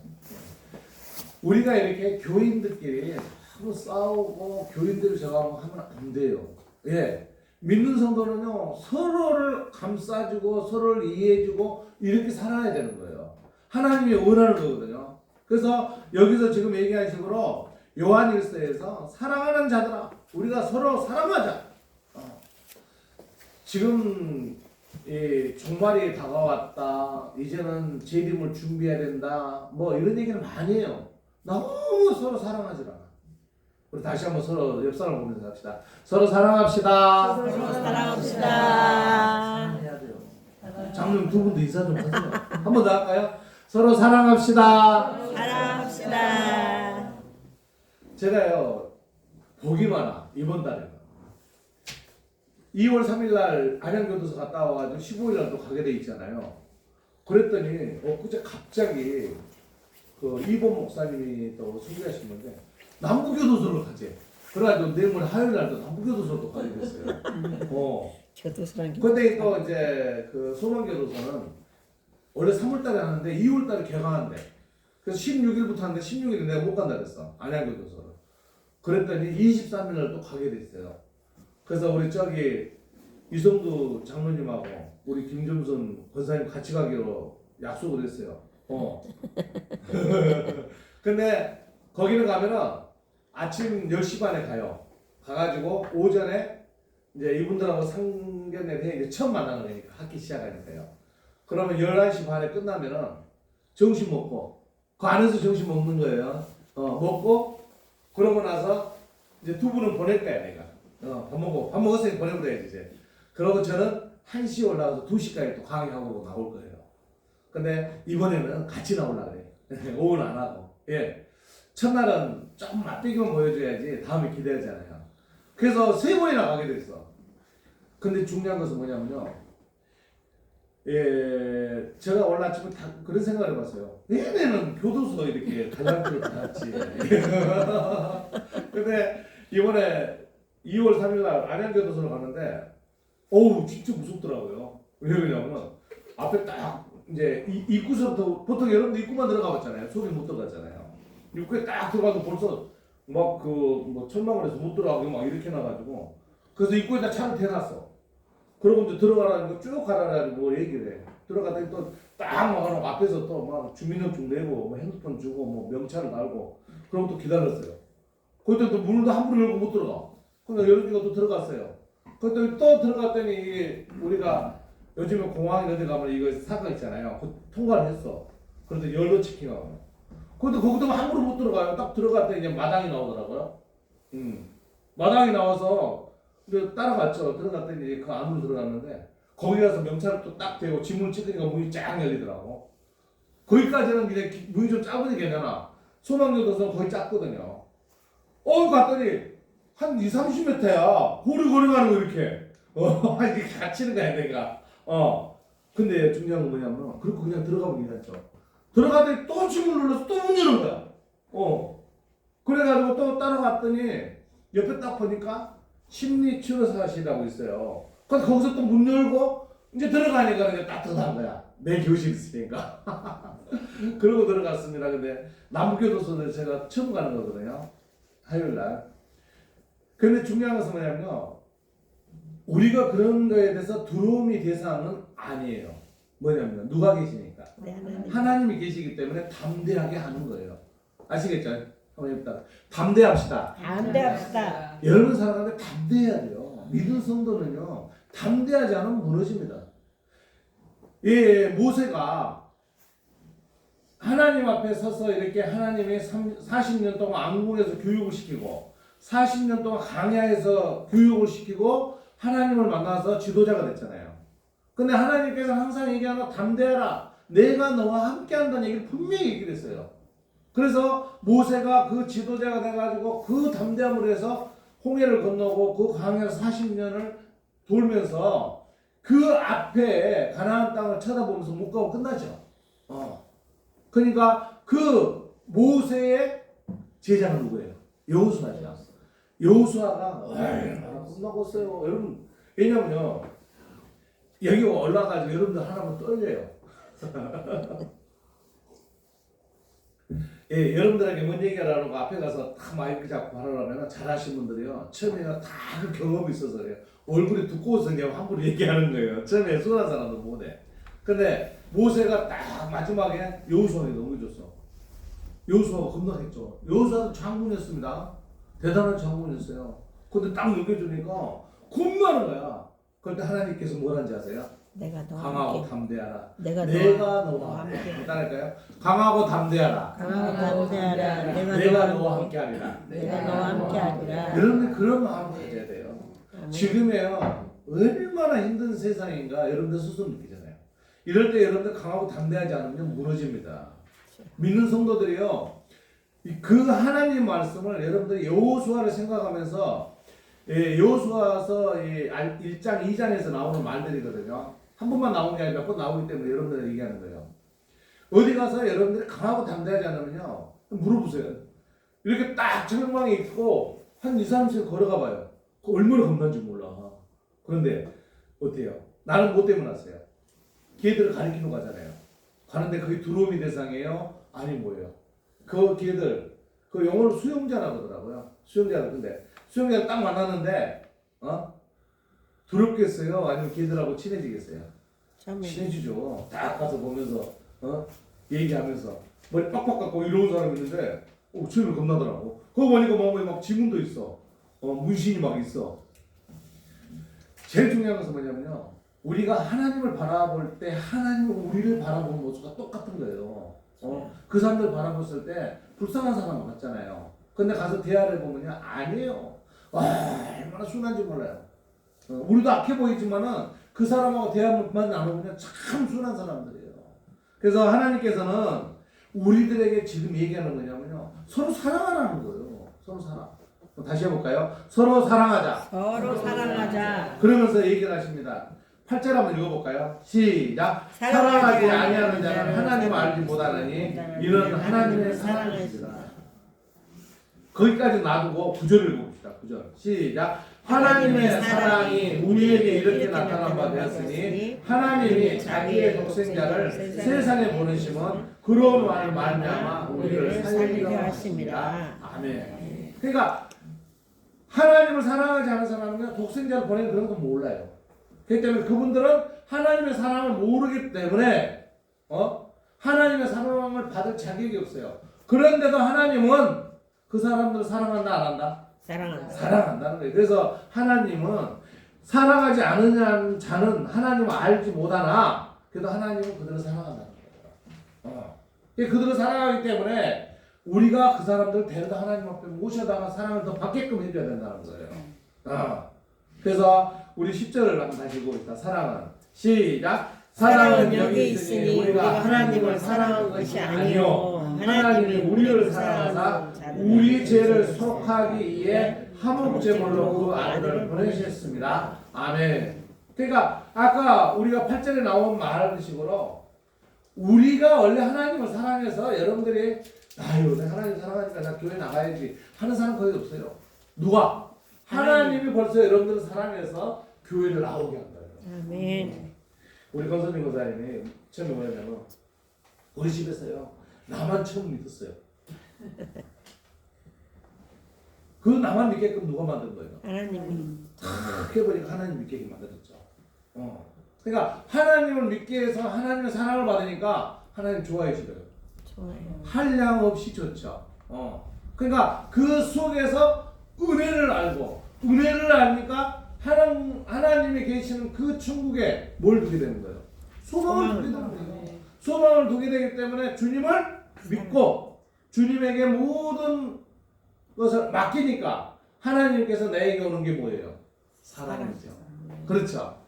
우리가 이렇게 교인들끼리 서로 싸우고 교인들을 저하고 하면 안 돼요. 예. 믿는 성도는요, 서로를 감싸주고 서로를 이해해주고 이렇게 살아야 되는 거예요. 하나님이 원하는 거거든요. 그래서 여기서 지금 얘기한 식으로 요한일서에서 사랑하는 자들아, 우리가 서로 사랑하자. 지금 종말이 다가왔다. 이제는 재림을 준비해야 된다. 뭐 이런 얘기를 많이 해요. 너무 서로 사랑하지 않아. 우리 다시 한번 서로 옆 사람 보면서 합시다. 서로 사랑합시다. 서로 사랑합시다. 해야 돼요. 장로님 두 분도 인사 좀 하세요. 한 번 더 할까요? 서로 사랑합시다. 사랑합시다. 제가요 복이 많아 이번 달에 2월 3일날 안양교도소 갔다 와가지고 15일날 또 가게 돼 있잖아요. 그랬더니 엊그제 갑자기 그 이본 목사님이 또 소개하신 건데 남부교도소를 가재. 그래가지고 내일 화요일날도 남부교도소로 가게 됐어요. 교도소랑 근데 또 이제 그 소망교도소는 원래 3월달에 하는데 2월달에 개강한대. 그래서 16일부터 하는데 16일에 내가 못 간다 그랬어. 안양교도소를. 그랬더니 23일날 또 가게 됐어요. 그래서 우리 저기 이성두 장로님하고 우리 김종선 권사님 같이 가기로 약속을 했어요. 근데 거기는 가면은 아침 10시 반에 가요. 가가지고 오전에 이제 이분들하고 상견례를 해. 이제 처음 만나는 거니까 학기 시작하니까요. 그러면 11시 반에 끝나면은 점심 먹고 그 안에서 점심 먹는 거예요. 먹고 그러고 나서 이제 두 분은 보낼 거야 내가. 밥 먹었으니 보내버려야지 이제. 그러고 저는 1시에 올라가서 2시까지 또 강의하고 나올 거예요. 근데 이번에는 같이 나오려고 그래. 오후는 안 하고. 예. 첫날은 조금 맛배기만 보여줘야지 다음에 기대하잖아요. 그래서 3번이나 가게 됐어. 근데 중요한 것은 뭐냐면요. 예, 제가 오늘 아침에 그런 생각을 해봤어요. 얘네는 교도소 이렇게 달랑길로 다녔지. 근데 이번에 2월 3일날 안양교도소를 갔는데, 어우, 진짜 무섭더라고요. 왜 그러냐면, 앞에 딱, 이제, 입구서부터, 보통 여러분들 입구만 들어가 봤잖아요. 속에 못 들어갔잖아요. 입구에 딱 들어가도 벌써, 막 천막을 해서 못 들어가고 막 이렇게 나가지고, 그래서 입구에다 차를 대놨어. 그러고 이제 들어가라는 거 쭉 가라는 뭐 얘기를 해. 들어가더니 또 딱 막 앞에서 또 막 주민등록 내고, 뭐 핸드폰 주고, 뭐 명찰을 달고, 그러고 또 기다렸어요. 그때 또 문도 함부로 열고 못 들어가. 그러니까 열기가 또 들어갔어요. 그때 또 들어갔더니 이게 우리가 요즘에 공항 이런 데 가면 이거 사건 있잖아요. 그 통과를 했어. 그런데 연료 체킹하고. 근데 거기도 함부로 못 들어가요. 딱 들어갔더니 이제 마당이 나오더라고요. 마당이 나와서 근데 따라갔죠. 들어갔더니 이제 그 안으로 들어갔는데 거기 가서 명찰을 또 딱 대고 지문을 찍으니까 문이 쫙 열리더라고. 거기까지는 그냥 문이 좀 작으니 괜찮아. 소망교도소는 거의 작거든요. 갔더니 한 20-30m야. 고리고리 가는 거 이렇게. 이렇게 갇히는 거야 내가. 근데 중요한 건 뭐냐면 그렇고 그냥 들어가면 괜찮죠. 들어가더니 또 지문을 눌러서 또 문 여는 거야. 그래가지고 또 따라갔더니 옆에 딱 보니까 심리치료사실이라고 있어요. 그래서 거기서 또 문 열고 이제 들어가니까 이제 따뜻한 거야. 내 교실 있으니까. 그러고 들어갔습니다. 근데 남부교도소는 제가 처음 가는 거거든요. 화요일날. 근데 중요한 것은 뭐냐면요. 우리가 그런 거에 대해서 두려움이 대상은 아니에요. 뭐냐면 누가 계시니까. 하나님이 계시기 때문에 담대하게 하는 거예요. 아시겠죠? 한번 해봅시다. 담대합시다. 담대합시다. 여러분 살아가는데 담대해야 돼요. 믿은 성도는요. 담대하지 않으면 무너집니다. 예, 모세가 하나님 앞에 서서 이렇게 하나님의 40년 동안 왕궁에서 교육을 시키고 40년 동안 강야에서 교육을 시키고 하나님을 만나서 지도자가 됐잖아요. 근데 하나님께서 항상 얘기하는 담대하라. 내가 너와 함께 한다는 얘기를 분명히 얘기를 했어요. 그래서 모세가 그 지도자가 돼가지고 그 담대함으로 해서 홍해를 건너고 그 강야에서 40년을 돌면서 그 앞에 가나안 땅을 쳐다보면서 못 가고 끝나죠. 그러니까 그 모세의 제자는 누구예요? 여호수아죠. 여호수아가 끝나고 있어요. 여러분 왜냐면요, 여기 올라가지고 여러분들 하나만 떨려요. 예, 여러분들에게 뭔 얘기하라고 앞에 가서 다 마이크 잡고 하라면 잘하신 분들이요, 처음에는 다 그 경험이 있어서 그래요. 얼굴이 두꺼워서 그냥 함부로 얘기하는 거예요. 처음에 순한 사람도 못해. 근데 모세가 딱 마지막에 여호수아에게 넘겨줬어. 여호수아가 겁나겠죠. 여호수아는 장군이었습니다. 대단한 장군이었어요. 근데 딱 넘겨주니까 겁나는 거야. 그런데 하나님께서 뭐라는지 아세요? 내가 너와 강하고 함께. 담대하라. 내가 너와 함께. 따를까요? 강하고 담대하라. 강하고 담대하라. 내가 너와 함께 하리라. 내가 너와 함께 하리라. 여러분들 그런 마음 가져야 돼요. 지금에요, 얼마나 힘든 세상인가 여러분들 스스로 느끼잖아요. 이럴 때 여러분들 강하고 담대하지 않으면 무너집니다. 믿는 성도들이요, 그 하나님 말씀을 여러분들이 여호수아를 생각하면서, 여호수아서 1장 2장에서 나오는 말들이거든요. 한 번만 나오는 게 아니라 몇 번 나오기 때문에 여러분들 얘기하는 거예요. 어디 가서 여러분들이 강하고 담대하지 않으면요, 물어보세요. 이렇게 딱 철망이 있고 한 2, 3씩 걸어가 봐요. 얼마나 겁난지 몰라. 그런데 어때요? 나는 뭐 때문에 왔어요? 걔들을 가리키러 가잖아요. 가는데 그게 두려움이 대상이에요? 아니 뭐예요? 그 걔들, 그 영어로 수용자라고 하더라고요. 수용자를. 근데 수용자를 딱 만났는데 두렵겠어요? 아니면 걔들하고 친해지겠어요? 친해지죠. 딱 가서 보면서 얘기하면서 머리 빡빡 깎고 이러는 사람이 있는데 쟤를 겁나더라고. 그거 보니까 몸에 막 지문도 있어. 문신이 막 있어. 제일 중요한 것은 뭐냐면요, 우리가 하나님을 바라볼 때 하나님은 우리를 바라보는 모습과 똑같은 거예요. 그 사람들 바라봤을 때 불쌍한 사람 같잖아요. 근데 가서 대화를 보면요, 아니에요. 와, 얼마나 순한지 몰라요. 우리도 악해 보이지만은 그 사람하고 대화만 나누면 참 순한 사람들이에요. 그래서 하나님께서는 우리들에게 지금 얘기하는 거냐면요, 서로 사랑하라는 거예요. 서로 사랑. 다시 해볼까요? 서로 사랑하자. 서로 사랑하자. 그러면서 얘기를 하십니다. 8절 한번 읽어볼까요? 시작. 사랑하지 아니하는 자는 하나님을 알지 못하느니 이는 하나님의 사랑이시라. 거기까지 놔두고 9절을 읽어봅시다. 9절 시작. 하나님의 사랑이 우리에게 이렇게 나타난 바 되었으니 하나님이 자기의 독생자를 세상에 보내심은 그런 말미암아 우리를 살리려 하심이라. 아멘. 그러니까 하나님을 사랑하지 않은 사람은 독생자를 보내는 그런 거 몰라요. 그렇기 때문에 그분들은 하나님의 사랑을 모르기 때문에 하나님의 사랑을 받을 자격이 없어요. 그런데도 하나님은 그 사람들을 사랑한다 안 한다? 사랑한다는 거예요. 그래서 하나님은 사랑하지 않는 자는 하나님을 알지 못하나 그래도 하나님은 그들을 사랑한다는 거예요. 그들을 사랑하기 때문에 우리가 그 사람들을 데려다 하나님 앞에 모셔다가 사랑을 더 받게끔 해줘야 된다는 거예요. 그래서 우리 10절을 한번 다시 읽어봅시다. 사랑은 시작. 사랑은 여기 있으니 우리가 하나님을 사랑한 것이 아니요 하나님이 우리를 사랑하사 우리 죄를 속하기 위해 화목제물로 그 아들을 보내셨습니다. 아멘. 그러니까 아까 우리가 8절에 나온 말식으로 우리가 원래 하나님을 사랑해서 여러분들이 아유 내가 하나님 사랑하니까 나 교회 나가야지 하는 사람 거의 없어요. 누가? 하나님이 벌써 여러분들을 사랑해서 교회를 나오게 한 거예요. 아멘. 우리 권선님 권사님이 처음에 뭐냐면 우리 집에서요 나만 처음 믿었어요. 그 나만 믿게끔 누가 만든 거예요? 하나님이. 그렇게 보니까 하나님 믿게 만들었죠. 그러니까 하나님을 믿게 해서 하나님의 사랑을 받으니까 하나님 좋아해지더라고요. 좋아요. 한량 없이 좋죠. 그러니까 그 속에서 은혜를 알고 은혜를 아니까 하나님이 계시는 그 천국에 뭘 두게 되는 거예요? 소망을 두게 되는 거예요. 소망을 두게 되기 때문에 주님을 믿고 주님에게 모든 것을 맡기니까 하나님께서 내게 오는 게 뭐예요? 사랑이죠. 그렇죠.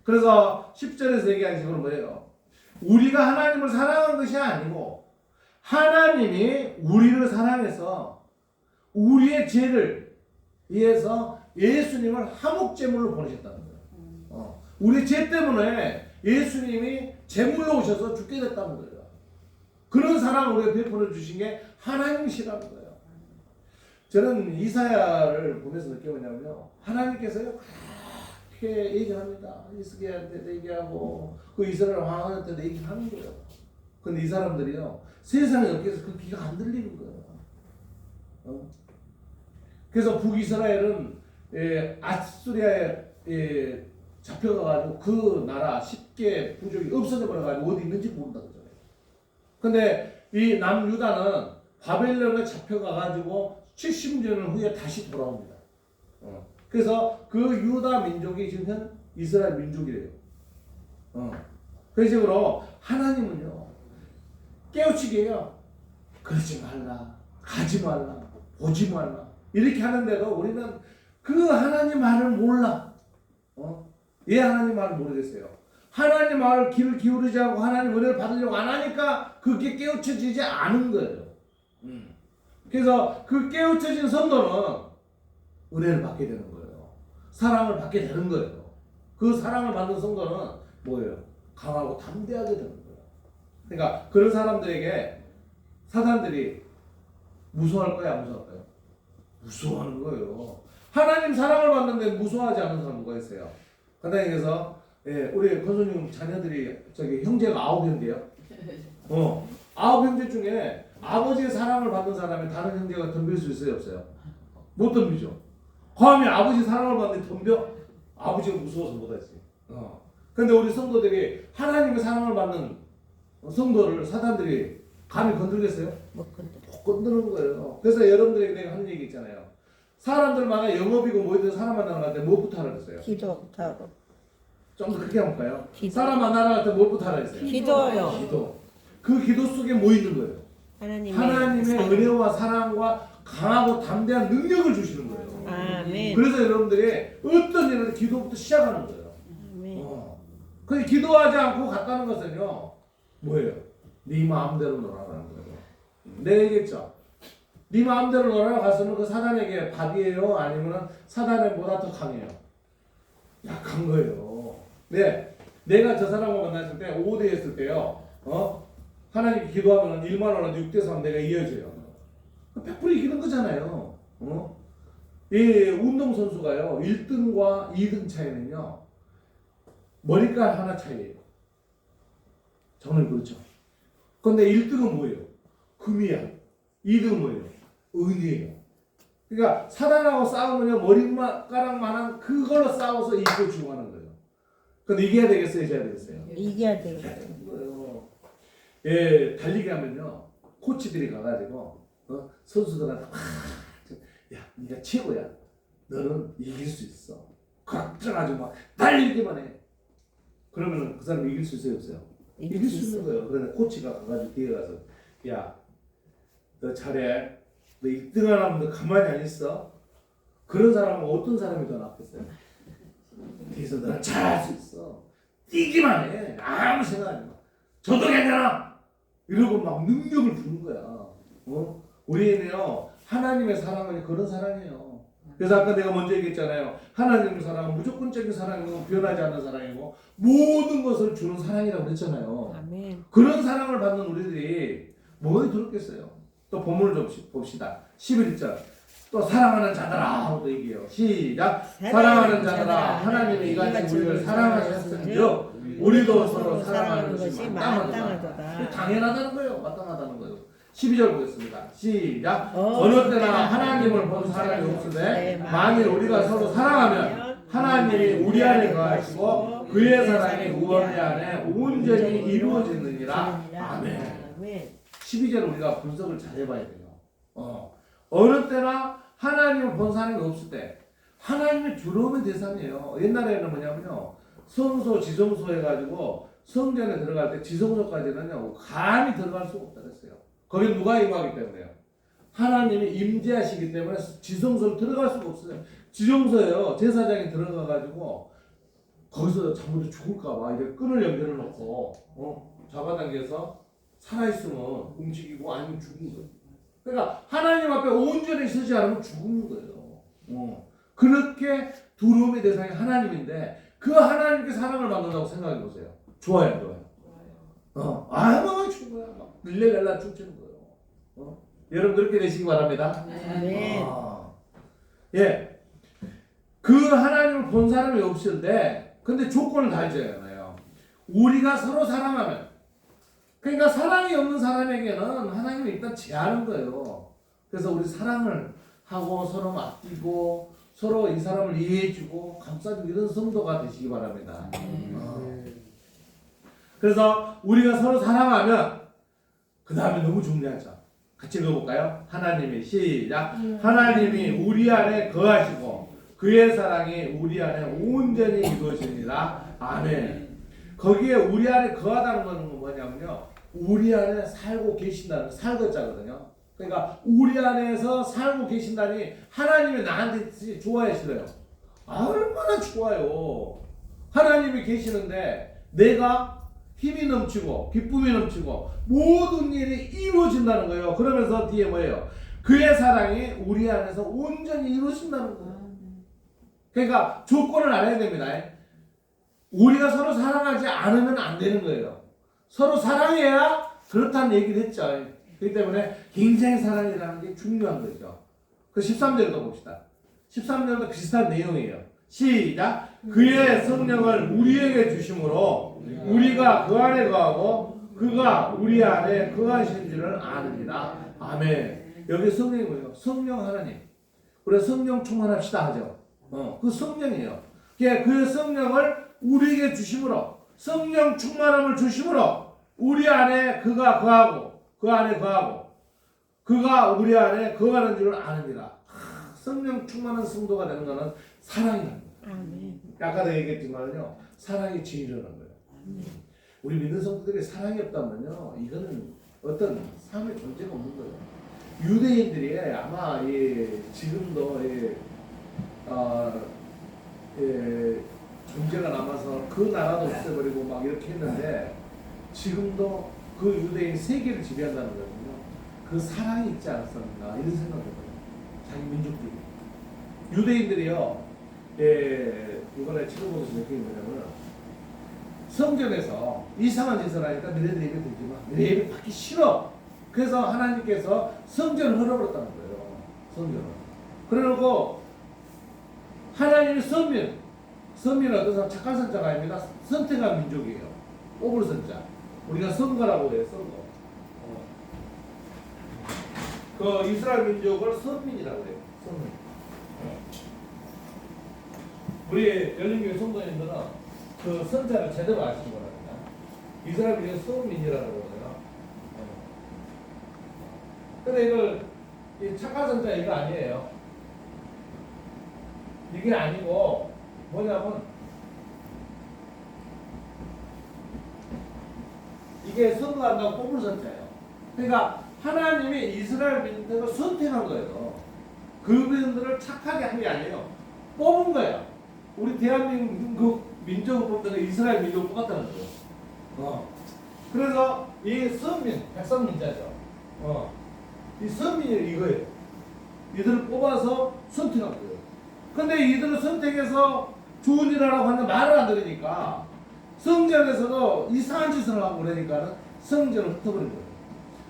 그래서 10절에서 얘기한 식으로 뭐예요? 우리가 하나님을 사랑한 것이 아니고 하나님이 우리를 사랑해서 우리의 죄를 위해서 예수님을 화목제물로 보내셨다는 거예요. 우리 죄 때문에 예수님이 제물로 오셔서 죽게 됐다는 거예요. 그런 사랑을 우리가 베풀어 주신 게 하나님이시라는 거예요. 저는 이사야를 보면서 느껴보냐면요, 하나님께서요 그렇게 얘기합니다. 히스기야한테도 얘기하고 그 이스라엘 왕한테도 얘기하는 거예요. 근데 이 사람들이요 세상에 없게서 그 귀가 안 들리는 거예요. 그래서 북이스라엘은 아수리아에 잡혀가가지고 그 나라 쉽게 부족이 없어져 버려가지고 어디 있는지 모른다 그러잖아요. 근데 이 남유다는 바벨론에 잡혀가가지고 70년 후에 다시 돌아옵니다. 그래서 그 유다 민족이 지금 이스라엘 민족이래요. 그런 식으로 하나님은요 깨우치게 해요. 그러지 말라, 가지 말라, 보지 말라 이렇게 하는데도 우리는 그 하나님 말을 몰라. 왜 하나님 말을 모르겠어요? 하나님 말을 귀를 기울이지 않고 하나님 은혜를 받으려고 안 하니까 그게 깨우쳐지지 않은 거예요. 그래서 그 깨우쳐진 성도는 은혜를 받게 되는 거예요. 사랑을 받게 되는 거예요. 그 사랑을 받는 성도는 뭐예요? 강하고 담대하게 되는 거예요. 그러니까 그런 사람들에게 사단들이 무서워할 거야, 안 무서워할까요? 무서워하는 거예요. 하나님 사랑을 받는데 무서워하지 않는 사람 누가 있어요? 간단히해서 우리 권소님 자녀들이 저기 형제가 9형제요. 9형제 중에 아버지의 사랑을 받는 사람이 다른 형제가 덤빌 수 있어요, 없어요? 못 덤비죠. 감히 아버지 사랑을 받는데 덤벼? 아버지가 무서워서 못하지. 근데 우리 성도들이 하나님의 사랑을 받는 성도를 사단들이 감히 건들겠어요? 못 건드는 거예요. 그래서 여러분들에게 내가 하는 얘기 있잖아요. 사람들마다 영업이고 뭐든 사람 만나러 갈 때 뭐부터 하라 그랬어요? 기도부터 하고. 좀 더 크게 해볼까요? 기도. 사람 만나러 갈 때 뭐부터 하라 그랬어요? 기도요. 기도. 그 기도 속에 뭐 있는 거예요? 하나님의 은혜와 사랑과 강하고 담대한 능력을 주시는 거예요. 아멘. 그래서 여러분들이 어떤 일을 기도부터 시작하는 거예요. 아멘. 근데 기도하지 않고 갔다는 것은요, 뭐예요? 네 마음대로 놀아라는 거예요. 내가 얘기했죠. 네 마음대로 놀아라 가서는 그 사단에게 밥이에요? 아니면 사단에보다 더 강해요? 약한 거예요. 네, 내가 저 사람과 만났을 때 5대 했을 때요. 하나님께 기도하면 1만 원은 6대3 내가 이어져요. 100% 이기는 거잖아요. 이 운동선수가요 1등과 2등 차이는요 머리깔 하나 차이예요. 저는 그렇죠. 근데 1등은 뭐예요? 금이야. 2등은 뭐예요? 은이에요. 그러니까 사단하고 싸우면요 머리카락만한 그걸로 싸워서 이기고 죽어가는 거예요. 근데 이겨야 되겠어요? 이겨야 되겠어요? 이겨야 되겠어요. 달리기 하면요 코치들이 가가지고 선수들한테 야, 네가 최고야. 너는 이길 수 있어. 걱정하지 마. 달리기만 해. 그러면 그 사람 이길 수 있어요, 없어요? 이길 수 있는 거예요. 그런데 코치가 가가지고 뒤에 가서 야, 너 잘해. 너 1등 하려면 너 가만히 안 있어. 그런 사람은 어떤 사람이 더 낫겠어요? 뒤에서 너는 잘할 수 있어. 뛰기만 해. 아무 생각하지 마. 저도 괜찮아. 이러고 막 능력을 주는 거야. 우리는요 하나님의 사랑은 그런 사랑이에요. 그래서 아까 내가 먼저 얘기했잖아요. 하나님의 사랑은 무조건적인 사랑이고 변하지 않는 사랑이고 모든 것을 주는 사랑이라고 그랬잖아요. 아멘. 그런 사랑을 받는 우리들이 뭐에 들었겠어요? 또 본문을 좀 봅시다. 11절 또 사랑하는 자들아 하고 얘기해요. 시작. 사랑하는 자들아 하나님이 이같이 우리를 사랑하셨은즉 우리도 서로 사랑하는 것이 마땅하도다. 당연하다는 거예요. 마땅하다는 거예요. 12절 보겠습니다. 시작. 어느 때나 하나님을 본 사람이 없으되 만일 우리가 서로 사랑하면 하나님이 우리 안에 거하시고 그의 사랑이 우리 안에 온전히 이루어지느니라. 아멘. 12절 우리가 분석을 잘 해봐야 돼요. 어느 때나 하나님을 본 사람이 없을 때 하나님의 두려움의 대상이에요. 옛날에는 뭐냐면요 성소 지성소 해가지고 성전에 들어갈 때 지성소까지는요 감히 들어갈 수가 없다 그랬어요. 거기 누가 임하기 때문에요? 하나님이 임재하시기 때문에 지성소를 들어갈 수가 없어요. 지성소에요 제사장이 들어가가지고 거기서 잘못 죽을까봐 이렇게 끈을 연결해 놓고 잡아당겨서 살아있으면 움직이고 아니면 죽는 거예요. 그러니까 하나님 앞에 온전히 서지 않으면 죽는 거예요. 그렇게 두려움의 대상이 하나님인데 그 하나님께 사랑을 받는다고 생각해 보세요. 좋아요, 안 좋아요? 막 죽은 거야. 막 릴레랄라 춤추는 거예요. 여러분 그렇게 되시기 바랍니다. 네. 예. 그 하나님을 본 사람이 없는데 근데 조건을 달잖아요. 우리가 서로 사랑하면. 그러니까 사랑이 없는 사람에게는 하나님은 일단 제하는 거예요. 그래서 우리 사랑을 하고 서로 맡기고 서로 이 사람을 이해해주고 감싸주고 이런 성도가 되시기 바랍니다. 그래서 우리가 서로 사랑하면 그 다음에 너무 중요하죠. 같이 읽어볼까요? 하나님이 시작. 하나님이 우리 안에 거하시고 그의 사랑이 우리 안에 온전히 이루어집니다. 아멘. 거기에 우리 안에 거하다는 건 뭐냐면요. 우리 안에 살고 계신다는 살것자거든요. 그러니까 우리 안에서 살고 계신다니 하나님이 나한테 좋아해 싫어요. 얼마나 좋아요. 하나님이 계시는데 내가 힘이 넘치고 기쁨이 넘치고 모든 일이 이루어진다는 거예요. 그러면서 뒤에 뭐예요? 그의 사랑이 우리 안에서 온전히 이루어진다는 거예요. 그러니까 조건을 알아야 됩니다. 우리가 서로 사랑하지 않으면 안 되는 거예요. 서로 사랑해야 그렇다는 얘기를 했죠. 그렇기 때문에 굉장히 사랑이라는 게 중요한 거죠. 그 13절도 봅시다. 13절도 비슷한 내용이에요. 시작. 그의 성령을 우리에게 주심으로 우리가 그 안에 거하고 그가 우리 안에 거하신 줄을 아느니라. 아멘. 여기 성령이 뭐예요? 성령 하나님. 우리가 성령 충만합시다 하죠. 그 성령이에요. 그 성령을 우리에게 주심으로 성령 충만함을 주심으로 우리 안에 그가 거하고 그 안에 거하고 그가 우리 안에 거하는 줄을 아느니라. 성령 충만한 성도가 되는 것은 사랑이랍니다. 아까도 얘기했지만요, 사랑이 진리라는 거예요. 우리 믿는 성도들이 사랑이 없다면요, 이거는 어떤 삶의 존재가 없는 거예요. 유대인들이 아마 지금도 존재가 남아서 그 나라도 없애버리고 막 이렇게 했는데 지금도 그 유대인 세계를 지배한다는 거거든요. 그 사랑이 있지 않았었나 이런 생각을 해요. 자기 민족들이. 유대인들이요, 이번에 치료보면서 느낀 게 뭐냐면 성전에서 이상한 짓을 하니까 너네들 예배 드리지만 너네 예배 받기 싫어. 그래서 하나님께서 성전을 헐어버렸다는 거예요. 성전을. 그래놓고 하나님이 선민은 어떤 사람 착한 선자가 아닙니다. 선택한 민족이에요. 뽑을 선자. 우리가 선거라고 해요. 선거. 그 이스라엘 민족을 선민이라고 해요. 선민. 우리 열린교회 성도님들은 그 선자를 제대로 아시는 거랍니다. 이스라엘 민족은 선민이라고 그러거든요. 근데 이걸 착한 선자 이거 아니에요. 이게 아니고 뭐냐면 이게 선거한다고 뽑을 선자예요. 그러니까 하나님이 이스라엘 민족을 선택한 거예요. 그분들을 착하게 한 게 아니에요. 뽑은 거예요. 우리 대한민국 민족을 뽑는 게 이스라엘 민족을 뽑았다는 거예요. 그래서 이 선민, 백성민자죠. 이 선민이 이거예요. 이들을 뽑아서 선택한 거예요. 근데 이들을 선택해서 좋은 일 하라고 하는데 말을 안 들으니까 성전에서도 이상한 짓을 하고 그러니까 성전을 흩어버린 거예요.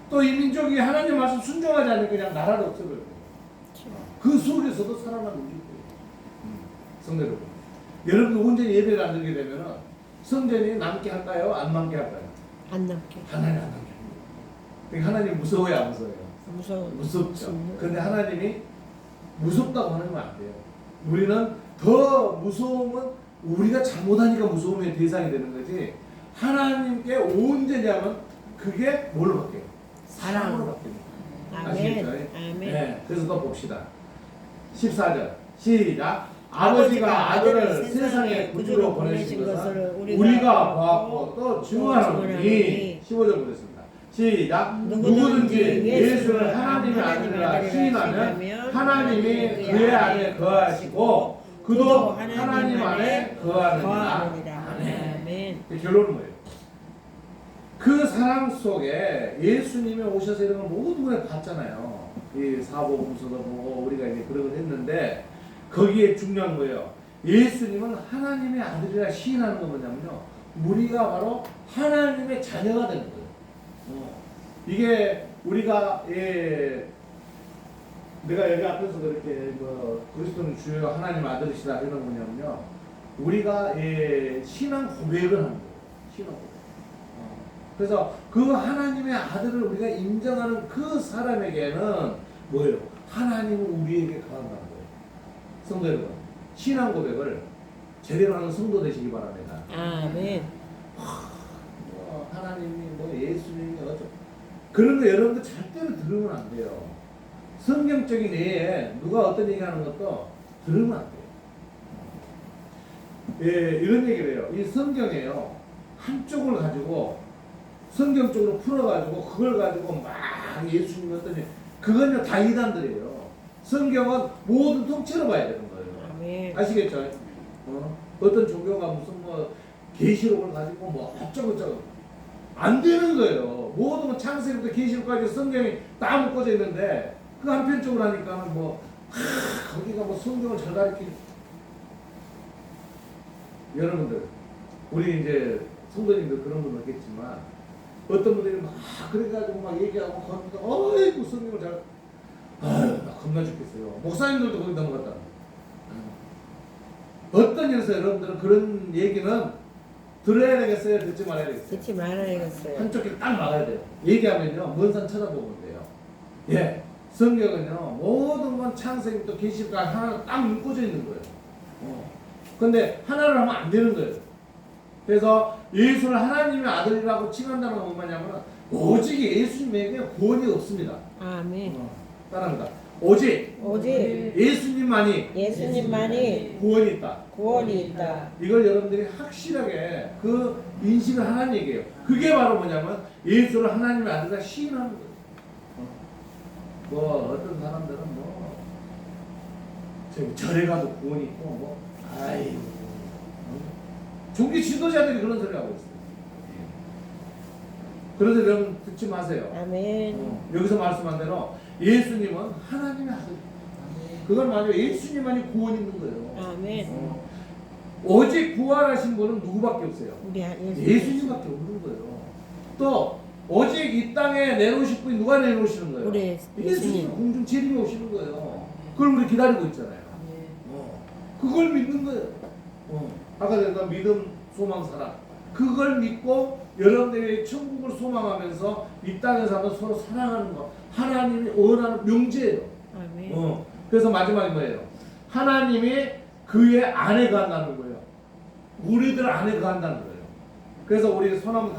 또 이 민족이 하나님 말씀 순종하지 않으면 그냥 나라를 없애버린 거예요. 그 속에서도 살아나는 민족이에요. 성도 여러분. 여러분도 온전히 예배를 안 드리게 되면 성전이 남게 할까요? 안 남게 할까요? 안 남게. 하나님 안 남게 합니다. 그러니까 하나님 무서워요? 안 무서워요? 무섭죠. 그런데 하나님이 무섭다고 하는 건 안 돼요. 우리는 더 무서움은 우리가 잘못하니까 무서움의 대상이 되는 거지 하나님께 온전히 하면 그게 뭘로 바뀌어요? 사랑으로 바뀝니다. 아시겠죠? 아멘. 네, 그래서 또 봅시다. 14절 시작. 아버지가 아들을 세상에 구주로 보내신 것을 우리가 보았고 또 증언하노니 15절 보겠습니다. 시작. 누구든지 예수를 하나님의 아들이라 시인하면 하나님이 그의 안에 거하시고 그도 하나님 안에 거하느니라. 아멘. 결론은 뭐예요? 그 사랑 속에 예수님이 오셔서 이런 걸 모든 분에 봤잖아요. 이 사복음서도 보고 우리가 이제 그런 걸 했는데 거기에 중요한 거예요. 예수님은 하나님의 아들이라 시인하는 건 뭐냐면요. 우리가 바로 하나님의 자녀가 되는 거예요. 이게 우리가 내가 여기 앞에서 그렇게 뭐 그리스도는 주여 하나님 아들이시다 이런 뭐냐면요, 우리가 신앙 고백을 하는 거예요. 신앙 고백. 그래서 그 하나님의 아들을 우리가 인정하는 그 사람에게는 뭐예요? 하나님은 우리에게 거한다는 거예요. 성도 여러분, 신앙 고백을 제대로 하는 성도 되시기 바랍니다. 아멘. 뭐 하나님이 뭐 예수님이 어쩌 그런 거 여러분들 절대로 들으면 안 돼요. 성경적인 예에 누가 어떤 얘기하는 것도 들으면 안 돼요. 예, 이런 얘기를 해요. 이 성경에요, 한쪽을 가지고 성경적으로 풀어가지고 그걸 가지고 막 예수님 어떠니, 그건요 다 이단들이에요. 성경은 모든 통째로 봐야 되는 거예요. 아멘. 아시겠죠? 어떤 종교가 무슨 뭐 계시록을 가지고 뭐 어쩌고저쩌고 안 되는 거예요. 모든 창세기부터 계시록까지 성경이 다 묶어져 있는데 그 한편적으로 하니까는 뭐 거기가 뭐 성경을 잘 가르치는. 여러분들, 우리 이제 성도님들 그런 분도 있겠지만 어떤 분들이 막 그래가지고 막 얘기하고 거기서 어이구 성경을 잘, 아유 나 겁나 죽겠어요. 목사님들도 거기 넘어갔다. 어떤 일에서 여러분들은 그런 얘기는 들어야 되겠어요? 듣지 말아야 되겠어요? 듣지 말아야겠어요. 한쪽 길 딱 막아야 돼요. 얘기하면요 먼 산 쳐다보면 돼요. 예, 성경은요 모든 건 창세기부터 계시록까지 하나 딱 묶어져 있는 거예요. 근데 하나를 하면 안 되는 거예요. 그래서 예수를 하나님의 아들이라고 칭한다는 건 뭐냐면 오직 예수님에게 구원이 없습니다. 아멘. 따라합니다. 오직 예수님만이 구원이 있다. 구원이 있다. 이걸 여러분들이 확실하게 그 인식을 하는 얘기예요. 그게 바로 뭐냐면 예수를 하나님의 아들과 시인하는 거예요. 뭐 어떤 사람들은 뭐 절에 가도 구원이 있고 뭐 아이고 종교 지도자들이 그런 소리 하고 있어요. 그래서 여러분 듣지 마세요. 아멘. 여기서 말씀한 대로 예수님은 하나님의 아들. 그건 말이에요. 예수님만이 구원 있는 거예요. 아멘. 오직 부활하신 분은 누구밖에 없어요. 우리 예수님밖에 없는 거예요. 또 오직 이 땅에 내려오실 분이 누가 내려오시는 거예요? 우리 예수님 공중 재림이 오시는 거예요. 그걸 우리 기다리고 있잖아요. 그걸 믿는 거예요. 아까 내가 믿음, 소망, 사랑. 그걸 믿고 여러분들이 천국을 소망하면서 이 땅에서 한번 서로 사랑하는 거. 하나님이 원하는 명제예요. 아멘. 그래서 마지막에 뭐예요? 하나님이 그의 안에 거한다는 거예요. 우리들 안에 거한다는 거예요. 그래서 우리 손 한번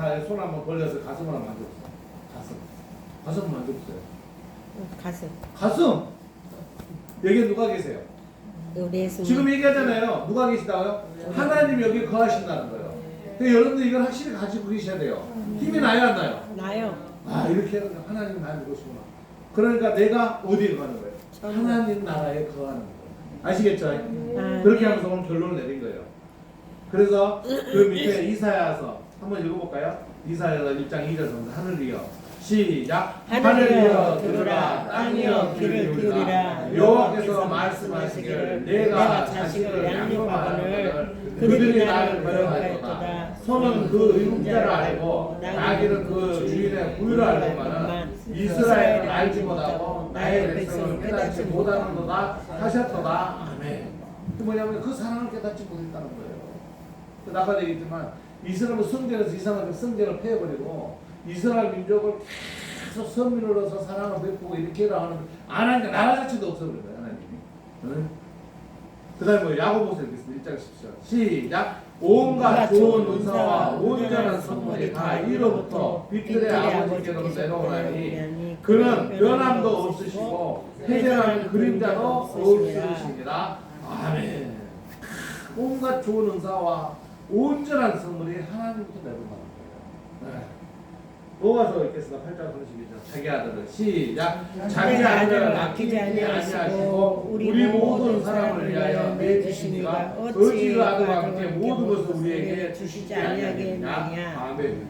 벌려서 가슴을 한번 만져보세요. 가슴 만져보세요. 가슴. 여기 누가 계세요? 우리 예수님. 지금 얘기하잖아요. 누가 계시다고요? 하나님 여기 거하신다는 거예요. 그러니까 여러분들 이걸 확실히 가지고 계셔야 돼요. 힘이 나요, 안 나요? 나요. 아, 이렇게 해서 하나님 나를 보시구나. 그러니까 내가 어디에 거하는 거예요? 하나님 나라에 거하는 거예요. 아시겠죠? 그렇게 하면서 오늘 결론을 내린 거예요. 그래서 그 밑에 이사야서 한번 읽어볼까요? 이사야서 1장 2절 하늘이여 시작. 하늘이여 들으라, 땅이여 귀를 기울이라. 여호와께서 말씀하시기를 내가 자식을 양육하거늘 그들이 나를 거역하였도다. 소는 그 의묵자를 알고 나귀는 그 주인의 부유를 알고만은 이스라엘은 알지 못하고 나의 백성을 깨닫지 못하는도다 하셨도다. 아멘. 그 뭐냐면 그 사랑을 깨닫지 못했다는 거예요. 아까 얘기했지만 이스라엘은 성전에서 이상하게 성전을 폐해버리고 이스라엘 민족을 계속 선민으로서 사랑을 베푸고 이렇게 하는 안 하니까 나라 자체도 없어버린 거예요, 하나님이. 그 다음에 뭐 야고보서 읽겠습니다. 1장 10절 시작. 온갖 좋은 은사와 온전한 선물이 다 이로부터 빛들의 아버지께로 내려오나니 그는 변함도 없으시고 회전하는 그림자도 없으시니라. 아멘. 온갖 좋은 은사와 온전한 선물이 하나님부터 내려오는 거예요. 로마서 읽겠습니다. 8장 32절. 자기 아들을 시작. 자기 아들을 아끼지 아니하시고 우리 모든 사람을 위하여 내주시니가 어찌 그 아들과 함께 모든 것을 우리에게 주시지 아니하겠느냐. 아멘.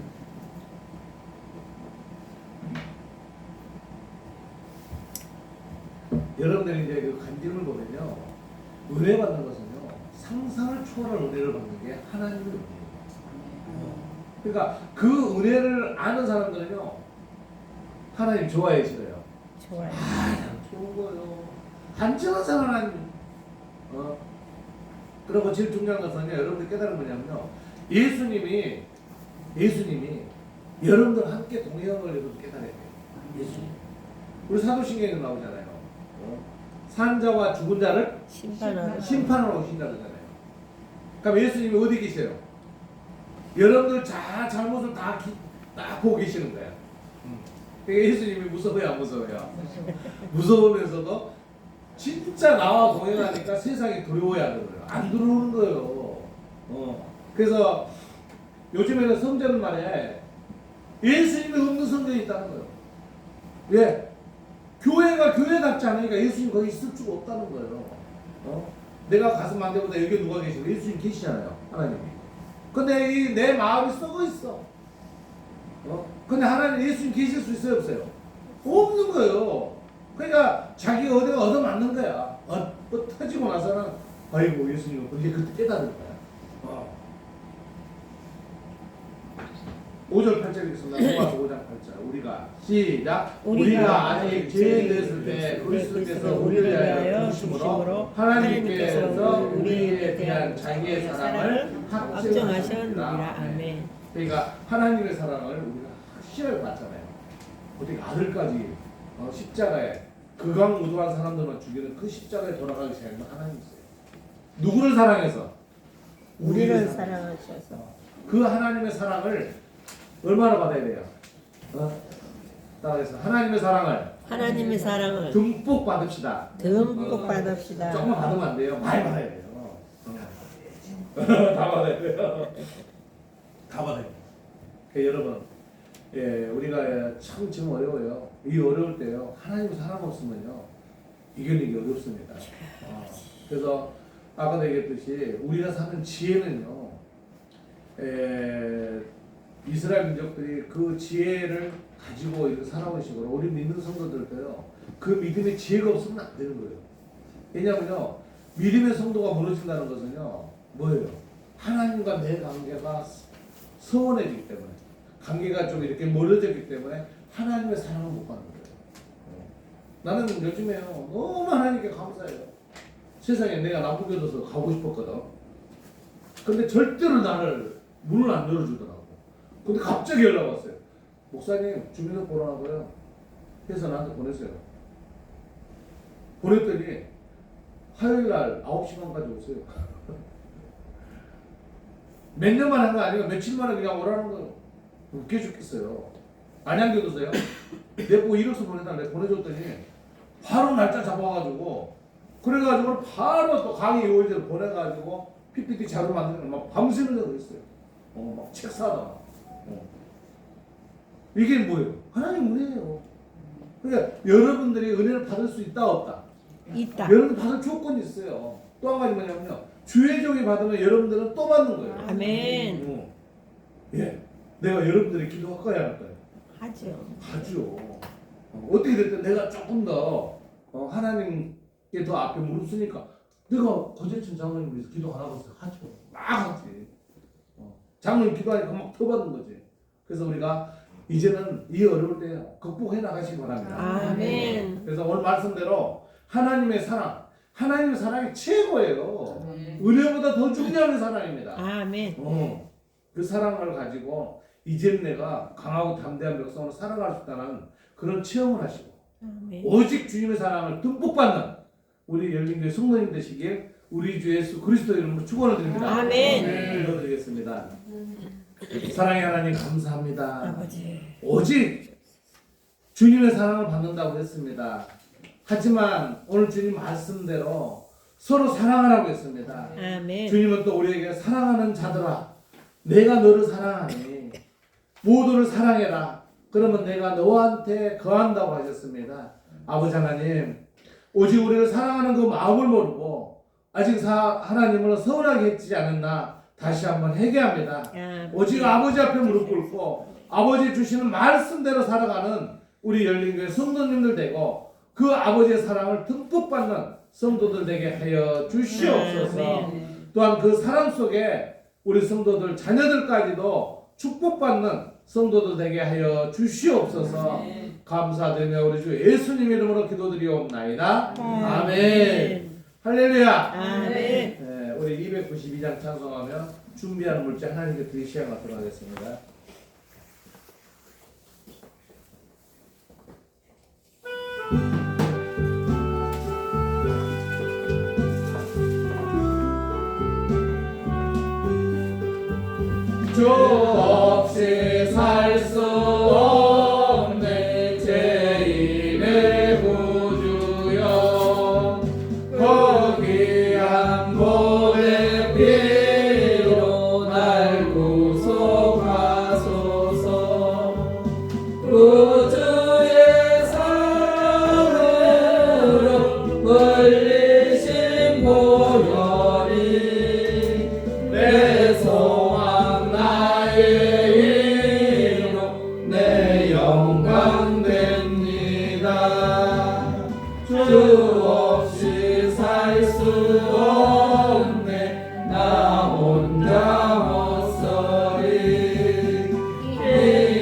여러분들이 이제 그 간증을 보면요, 은혜 받는 것은요 상상을 초월한 은혜를 받는 게 하나님의 은혜예요. 그러니까 그 은혜를 아는 사람들은요 하나님 좋아해 주세요. 좋아요. 아, 무서운 거예요. 한정하상 하나님. 그리고 제일 중요한 것은 여러분들 깨달은 뭐냐면요. 예수님이 여러분들 함께 동행을 여러분 깨달아야 돼요. 예수님. 우리 사도신경에 나오잖아요. 산자와 죽은 자를 심판하러 오신다 그러잖아요. 그럼 예수님이 어디 계세요? 여러분들 잘못을 다 보고 계시는 거야. 그러니까 예수님이 무서워요, 안 무서워요? 무서우면서도 진짜 나와 동행하니까 세상이 두려워야 하는 거예요. 안 들어오는 거예요. 그래서 요즘에는 성전 말에 예수님이 없는 성전이 있다는 거예요. 왜? 교회가 교회답지 않으니까 예수님 거기 있을 수가 없다는 거예요. 내가 가슴 안 되보다 여기 누가 계시고 예수님 계시잖아요. 하나님이. 근데 내 마음이 썩어 있어. 근데 하나님 예수님 계실 수 있어요, 없어요? 없는 거예요. 그러니까 자기가 어디가 얻어맞는 거야. 터지고 나서는 아이고 예수님 이제 그때 깨달을 거야. 5절 8절 읽겠습니다. 로마서 5장 8절. 우리가 시작. 우리가 아직 죄인 되었을 때 그리스도께서 우리를 위하여 죽으심으로 하나님께서 우리에 대한 자기의 사랑을 확정하셨느니라. 아멘. 그러니까 하나님의 사랑을 우리가 확실하게 봤잖아요. 어떻게 아들까지 십자가에 극악무도한 사람들만 죽이는 그 십자가에 돌아가기 시작하면 하나님이 있어요. 누구를 사랑해서? 우리를 사랑하셔서. 그 하나님의 사랑을 얼마나 받아야 돼요? 따라해서 하나님의 사랑을 듬뿍 받읍시다. 듬뿍 받읍시다. 조금만 받으면 안 돼요. 많이 받아야 돼요. 다 받아야 돼요. 다 받아야 돼요. 여러분, 우리가 참 지금 어려워요. 이 어려울 때요. 하나님 사랑 없으면요. 이겨내기 어렵습니다. 그래서 아까도 얘기했듯이 우리가 사는 지혜는요. 이스라엘 민족들이 그 지혜를 가지고 이렇게 살아온 식으로 우리 믿는 성도들도요. 그 믿음의 지혜가 없으면 안 되는 거예요. 왜냐면요. 믿음의 성도가 무너진다는 것은요. 뭐예요? 하나님과 내 관계가 서운해지기 때문에 관계가 좀 이렇게 멀어졌기 때문에 하나님의 사랑을 못 받는 거예요. 나는 요즘에요. 너무 하나님께 감사해요. 세상에 내가 남부교도소 가고 싶었거든. 근데 절대로 나를 문을 안 열어주더라고. 근데 갑자기 연락 왔어요. 목사님 주민등록 보라고요. 해서 나한테 보냈어요. 보냈더니 화요일날 9시 반까지 오세요. 몇 년만 한 거 아니고 며칠 만에 그냥 오라는 거예요. 웃겨 죽겠어요. 안양교도소요. 내보고 이력서 보내달래. 보내줬더니 바로 날짜 잡아가지고 그래가지고 바로 또 강의 요일대로 보내가지고 PPT 자료 만드는 막 밤새면서 그랬어요. 막 책 사다. 이게 뭐예요? 하나님 은혜예요. 그러니까 여러분들이 은혜를 받을 수 있다 없다? 있다. 여러분들 받을 조건이 있어요. 또 한 가지 뭐냐면요. 주의 종이 받으면 여러분들은 또 받는 거예요. 아멘. 예, 내가 여러분들이 기도할까요, 안 할까요? 하죠. 어떻게 됐든 내가 조금 더 하나님께 더 앞에 무릎 쓰니까 내가 고재천 장로님 위해서 기도 안 하고 있어요. 하죠. 막 하지. 장로님 기도하니까 막 더 받는 거지. 그래서 우리가 이제는 이 어려울 때 극복해 나가시기 바랍니다. 아멘. 그래서 오늘 말씀대로 하나님의 사랑이 최고예요. 은혜보다 더 중요한 사랑입니다. 아멘. 그 사랑을 가지고 이제는 내가 강하고 담대한 백성으로 살아갈 수 있다는 그런 체험을 하시고 아멘. 오직 주님의 사랑을 듬뿍 받는 우리 열린교회 성도님 되시길 우리 주 예수 그리스도 이름으로 축원을 드립니다. 아멘. 기도드리겠습니다. 사랑의 하나님 감사합니다. 아버지. 오직 주님의 사랑을 받는다고 했습니다. 하지만 오늘 주님 말씀대로 서로 사랑하라고 했습니다. 아멘. 주님은 또 우리에게 사랑하는 자들아 내가 너를 사랑하니 모두를 사랑해라. 그러면 내가 너한테 거한다고 하셨습니다. 아버지 하나님 오직 우리를 사랑하는 그 마음을 모르고 아직 하나님을 서운하게 했지 않았나 다시 한번 회개합니다. 오직 아버지 앞에 무릎 꿇고 아버지 주시는 말씀대로 살아가는 우리 열린교회 성도님들 되고 그 아버지의 사랑을 듬뿍 받는 성도들 되게 하여 주시옵소서. 또한 그 사랑 속에 우리 성도들 자녀들까지도 축복받는 성도도 되게 하여 주시옵소서. 감사드리며 우리 주 예수님 이름으로 기도드리옵나이다. 아멘. 할렐루야. 아멘. 네, 우리 292장 찬송하며 준비하는 물질 하나님께 드릴 시간 갖도록 하겠습니다. 주 없이 살 수 없네 죄인의 구주여 거기한 보배 피로 날 구속하소서 구주의 사랑으로 흘리신 보혈이 내 소망 나의 힘으로 내 영광 됩니다. 주 없이 살 수 없네 나 혼자 못서리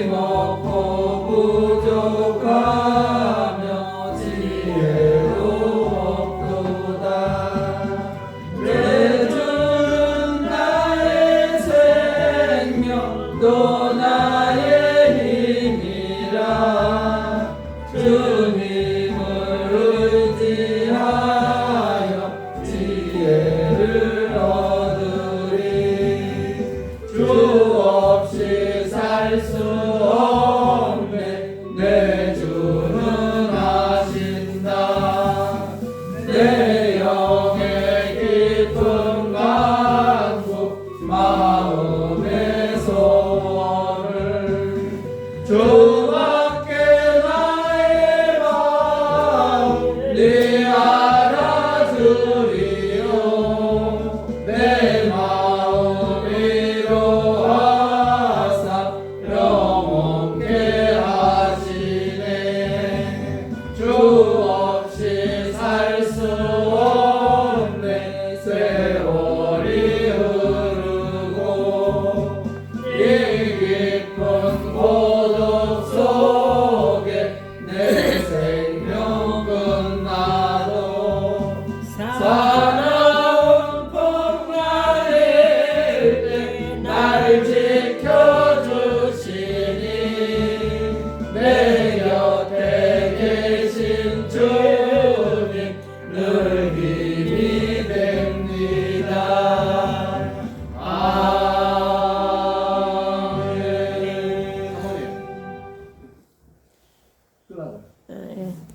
힘없고 부족하며 지혜로 없도다. 내 주는 나의 생명 또 나의 힘이라 주님을 의지하여 지혜를 얻으리. 주 없이 살 수 없네 내 주는 아신다. 내 영의 깊은 간구 마음의 소원을 주밖에 나의 마음 네 알아주리요. 내 마음 위로하사 영원케 하시네. 주 없이 살 수 없네 세월이 흐르고 이 깊은 고독 속에 내 생명 끝나도 사나운 풍랑일 때 날 지켜주시니 내 곁에 계신 주님 늘 힘이 됩니다. 아멘. 사모님, 끝나고요.